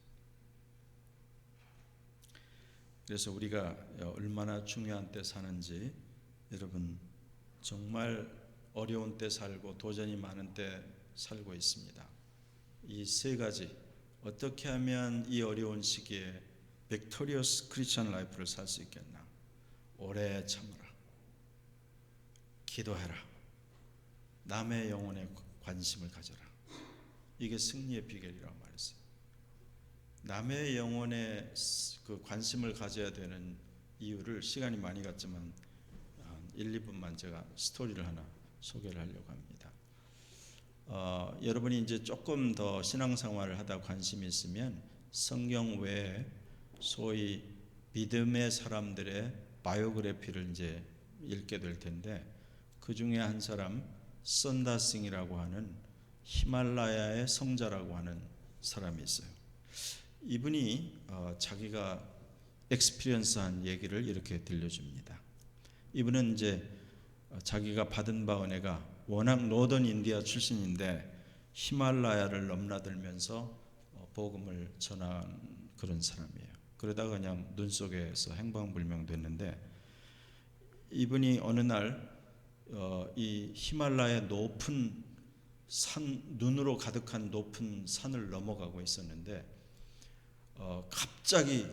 그래서 우리가 얼마나 중요한 때 사는지 여러분 정말 어려운 때 살고 도전이 많은 때 살고 있습니다. 이 세 가지 어떻게 하면 이 어려운 시기에 빅토리어스 크리스천 라이프를 살 수 있겠나? 오래 참으라, 기도해라, 남의 영혼에 관심을 가져라. 이게 승리의 비결이라고 말했어요. 남의 영혼에 그 관심을 가져야 되는 이유를 시간이 많이 갔지만 1, 2분만 제가 스토리를 하나 소개를 하려고 합니다. 여러분이 이제 조금 더 신앙생활을 하다 관심이 있으면 성경 외에 소위 믿음의 사람들의 바이오그래피를 이제 읽게 될 텐데, 그 중에 한 사람 선다싱이라고 하는 히말라야의 성자라고 하는 사람이 있어요. 이분이 자기가 익스피리언스한 얘기를 이렇게 들려줍니다. 이분은 이제 자기가 받은 바 은혜가 워낙 노던 인디아 출신인데 히말라야를 넘나들면서 복음을 전한 그런 사람이에요. 그러다가 그냥 눈 속에서 행방불명됐는데, 이분이 어느 날 이 히말라야의 높은 산, 눈으로 가득한 높은 산을 넘어가고 있었는데 갑자기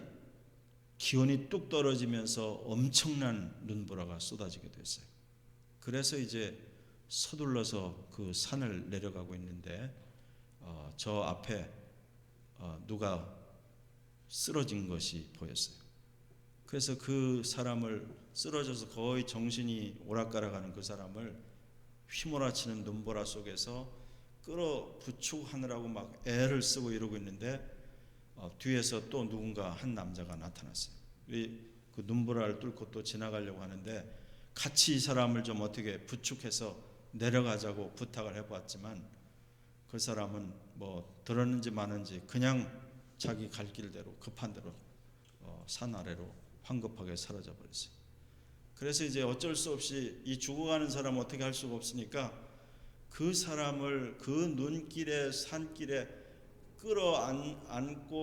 기온이 뚝 떨어지면서 엄청난 눈보라가 쏟아지게 됐어요. 그래서 이제 서둘러서 그 산을 내려가고 있는데 저 앞에 누가 쓰러진 것이 보였어요. 그래서 그 사람을, 쓰러져서 거의 정신이 오락가락하는 그 사람을 휘몰아치는 눈보라 속에서 끌어 부축하느라고 막 애를 쓰고 이러고 있는데 뒤에서 또 누군가 한 남자가 나타났어요. 그 눈보라를 뚫고 또 지나가려고 하는데 같이 이 사람을 좀 어떻게 부축해서 내려가자고 부탁을 해보았지만 그 사람은 뭐 들었는지 마는지 그냥 자기 갈 길대로 급한 대로 산 아래로 황급하게 사라져 버렸어요. 그래서 이제 어쩔 수 없이 이 죽어가는 사람 어떻게 할 수가 없으니까 그 사람을 그 눈길에 산길에 끌어안고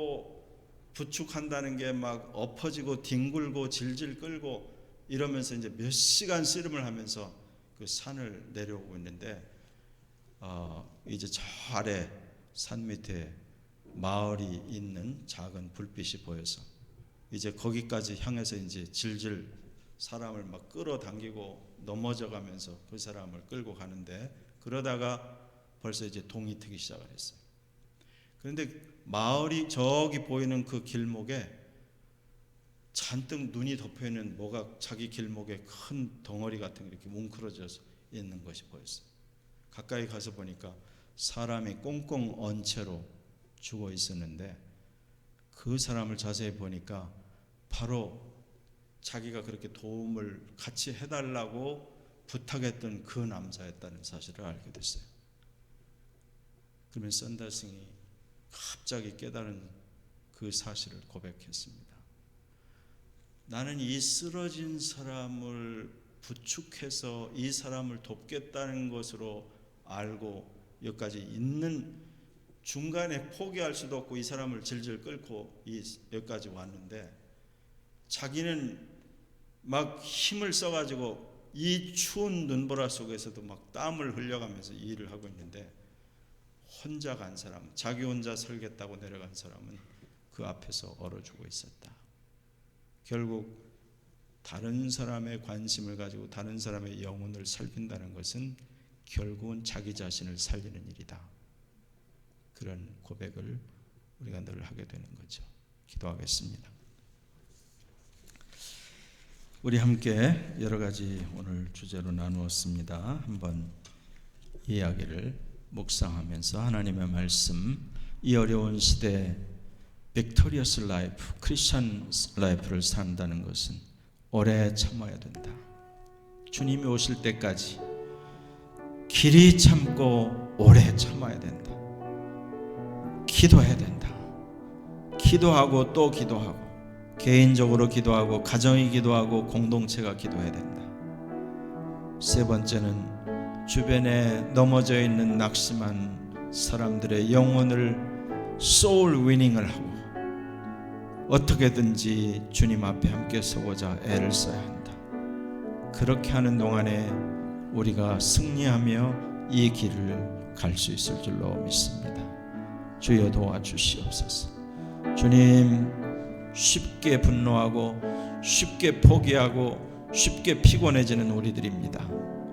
부축한다는 게 막 엎어지고 뒹굴고 질질 끌고 이러면서 이제 몇 시간 씨름을 하면서 그 산을 내려오고 있는데 이제 저 아래 산 밑에 마을이 있는 작은 불빛이 보여서 이제 거기까지 향해서 이제 질질 사람을 막 끌어당기고 넘어져 가면서 그 사람을 끌고 가는데, 그러다가 벌써 이제 동이 트기 시작을 했어요. 그런데 마을이 저기 보이는 그 길목에 잔뜩 눈이 덮여있는 뭐가 자기 길목에 큰 덩어리 같은 게 이렇게 뭉클어져서 있는 것이 보였어요. 가까이 가서 보니까 사람이 꽁꽁 언 채로 죽어 있었는데, 그 사람을 자세히 보니까 바로 자기가 그렇게 도움을 같이 해달라고 부탁했던 그 남자였다는 사실을 알게 됐어요. 그러면 선다싱이 갑자기 깨달은 그 사실을 고백했습니다. 나는 이 쓰러진 사람을 부축해서 이 사람을 돕겠다는 것으로 알고 여기까지 있는 중간에 포기할 수도 없고 이 사람을 질질 끌고 여기까지 왔는데, 자기는 막 힘을 써가지고 이 추운 눈보라 속에서도 막 땀을 흘려가면서 이 일을 하고 있는데, 혼자 간 사람, 자기 혼자 살겠다고 내려간 사람은 그 앞에서 얼어 죽어 있었다. 결국 다른 사람의 관심을 가지고 다른 사람의 영혼을 살핀다는 것은 결국은 자기 자신을 살리는 일이다. 그런 고백을 우리가 늘 하게 되는 거죠. 기도하겠습니다. 우리 함께 여러 가지 오늘 주제로 나누었습니다. 한번 이야기를 묵상하면서 하나님의 말씀, 이 어려운 시대에 빅토리어스 라이프, 크리스천 라이프를 산다는 것은 오래 참아야 된다. 주님이 오실 때까지 길이 참고 오래 참아야 된다. 기도해야 된다. 기도하고 또 기도하고, 개인적으로 기도하고 가정이 기도하고 공동체가 기도해야 된다. 세 번째는 주변에 넘어져 있는 낙심한 사람들의 영혼을 소울 위닝을 하고 어떻게든지 주님 앞에 함께 서고자 애를 써야 한다. 그렇게 하는 동안에 우리가 승리하며 이 길을 갈 수 있을 줄로 믿습니다. 주여 도와주시옵소서. 주님, 쉽게 분노하고 쉽게 포기하고 쉽게 피곤해지는 우리들입니다.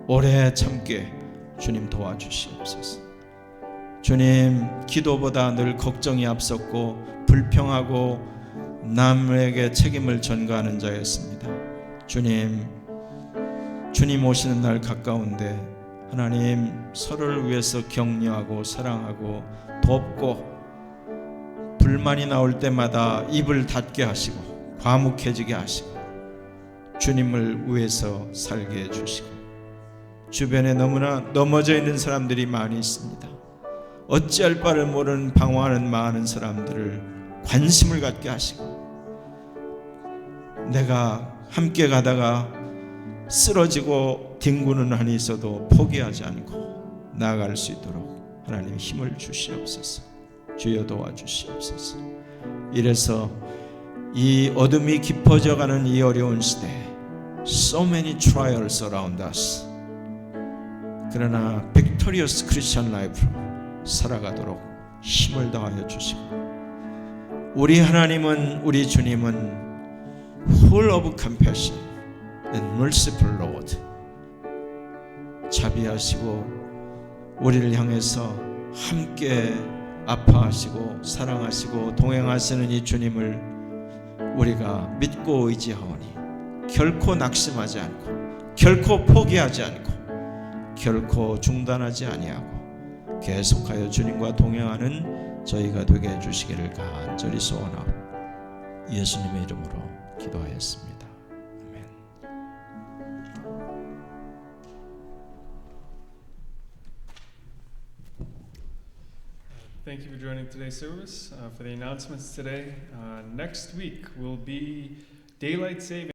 오래 참게 주님 도와주시옵소서. 주님, 기도보다 늘 걱정이 앞섰고 불평하고 남에게 책임을 전가하는 자였습니다. 주님 오시는 날 가까운데 하나님 서로를 위해서 격려하고 사랑하고 돕고 불만이 나올 때마다 입을 닫게 하시고 과묵해지게 하시고 주님을 위해서 살게 해주시고 주변에 너무나 넘어져 있는 사람들이 많이 있습니다. 어찌할 바를 모르는 방황하는 많은 사람들을 관심을 갖게 하시고 내가 함께 가다가 쓰러지고 뒹구는 한이 있어도 포기하지 않고 나아갈 수 있도록 하나님 힘을 주시옵소서. 주여 도와주시옵소서. 이래서 이 어둠이 깊어져가는 이 어려운 시대에 So many trials around us. 그러나 victorious Christian life로 살아가도록 힘을 더하여 주시고 우리 하나님은 우리 주님은 full of compassion and merciful Lord. 자비하시고 우리를 향해서 함께 아파하시고 사랑하시고 동행하시는 이 주님을 우리가 믿고 의지하오니 결코 낙심하지 않고 결코 포기하지 않고 결코 중단하지 아니하고 계속하여 주님과 동행하는 저희가 되게 해주시기를 간절히 소원하오. 예수님의 이름으로 기도하였습니다. 아멘. Thank you for joining today's service. For the announcements today, next week will be daylight saving.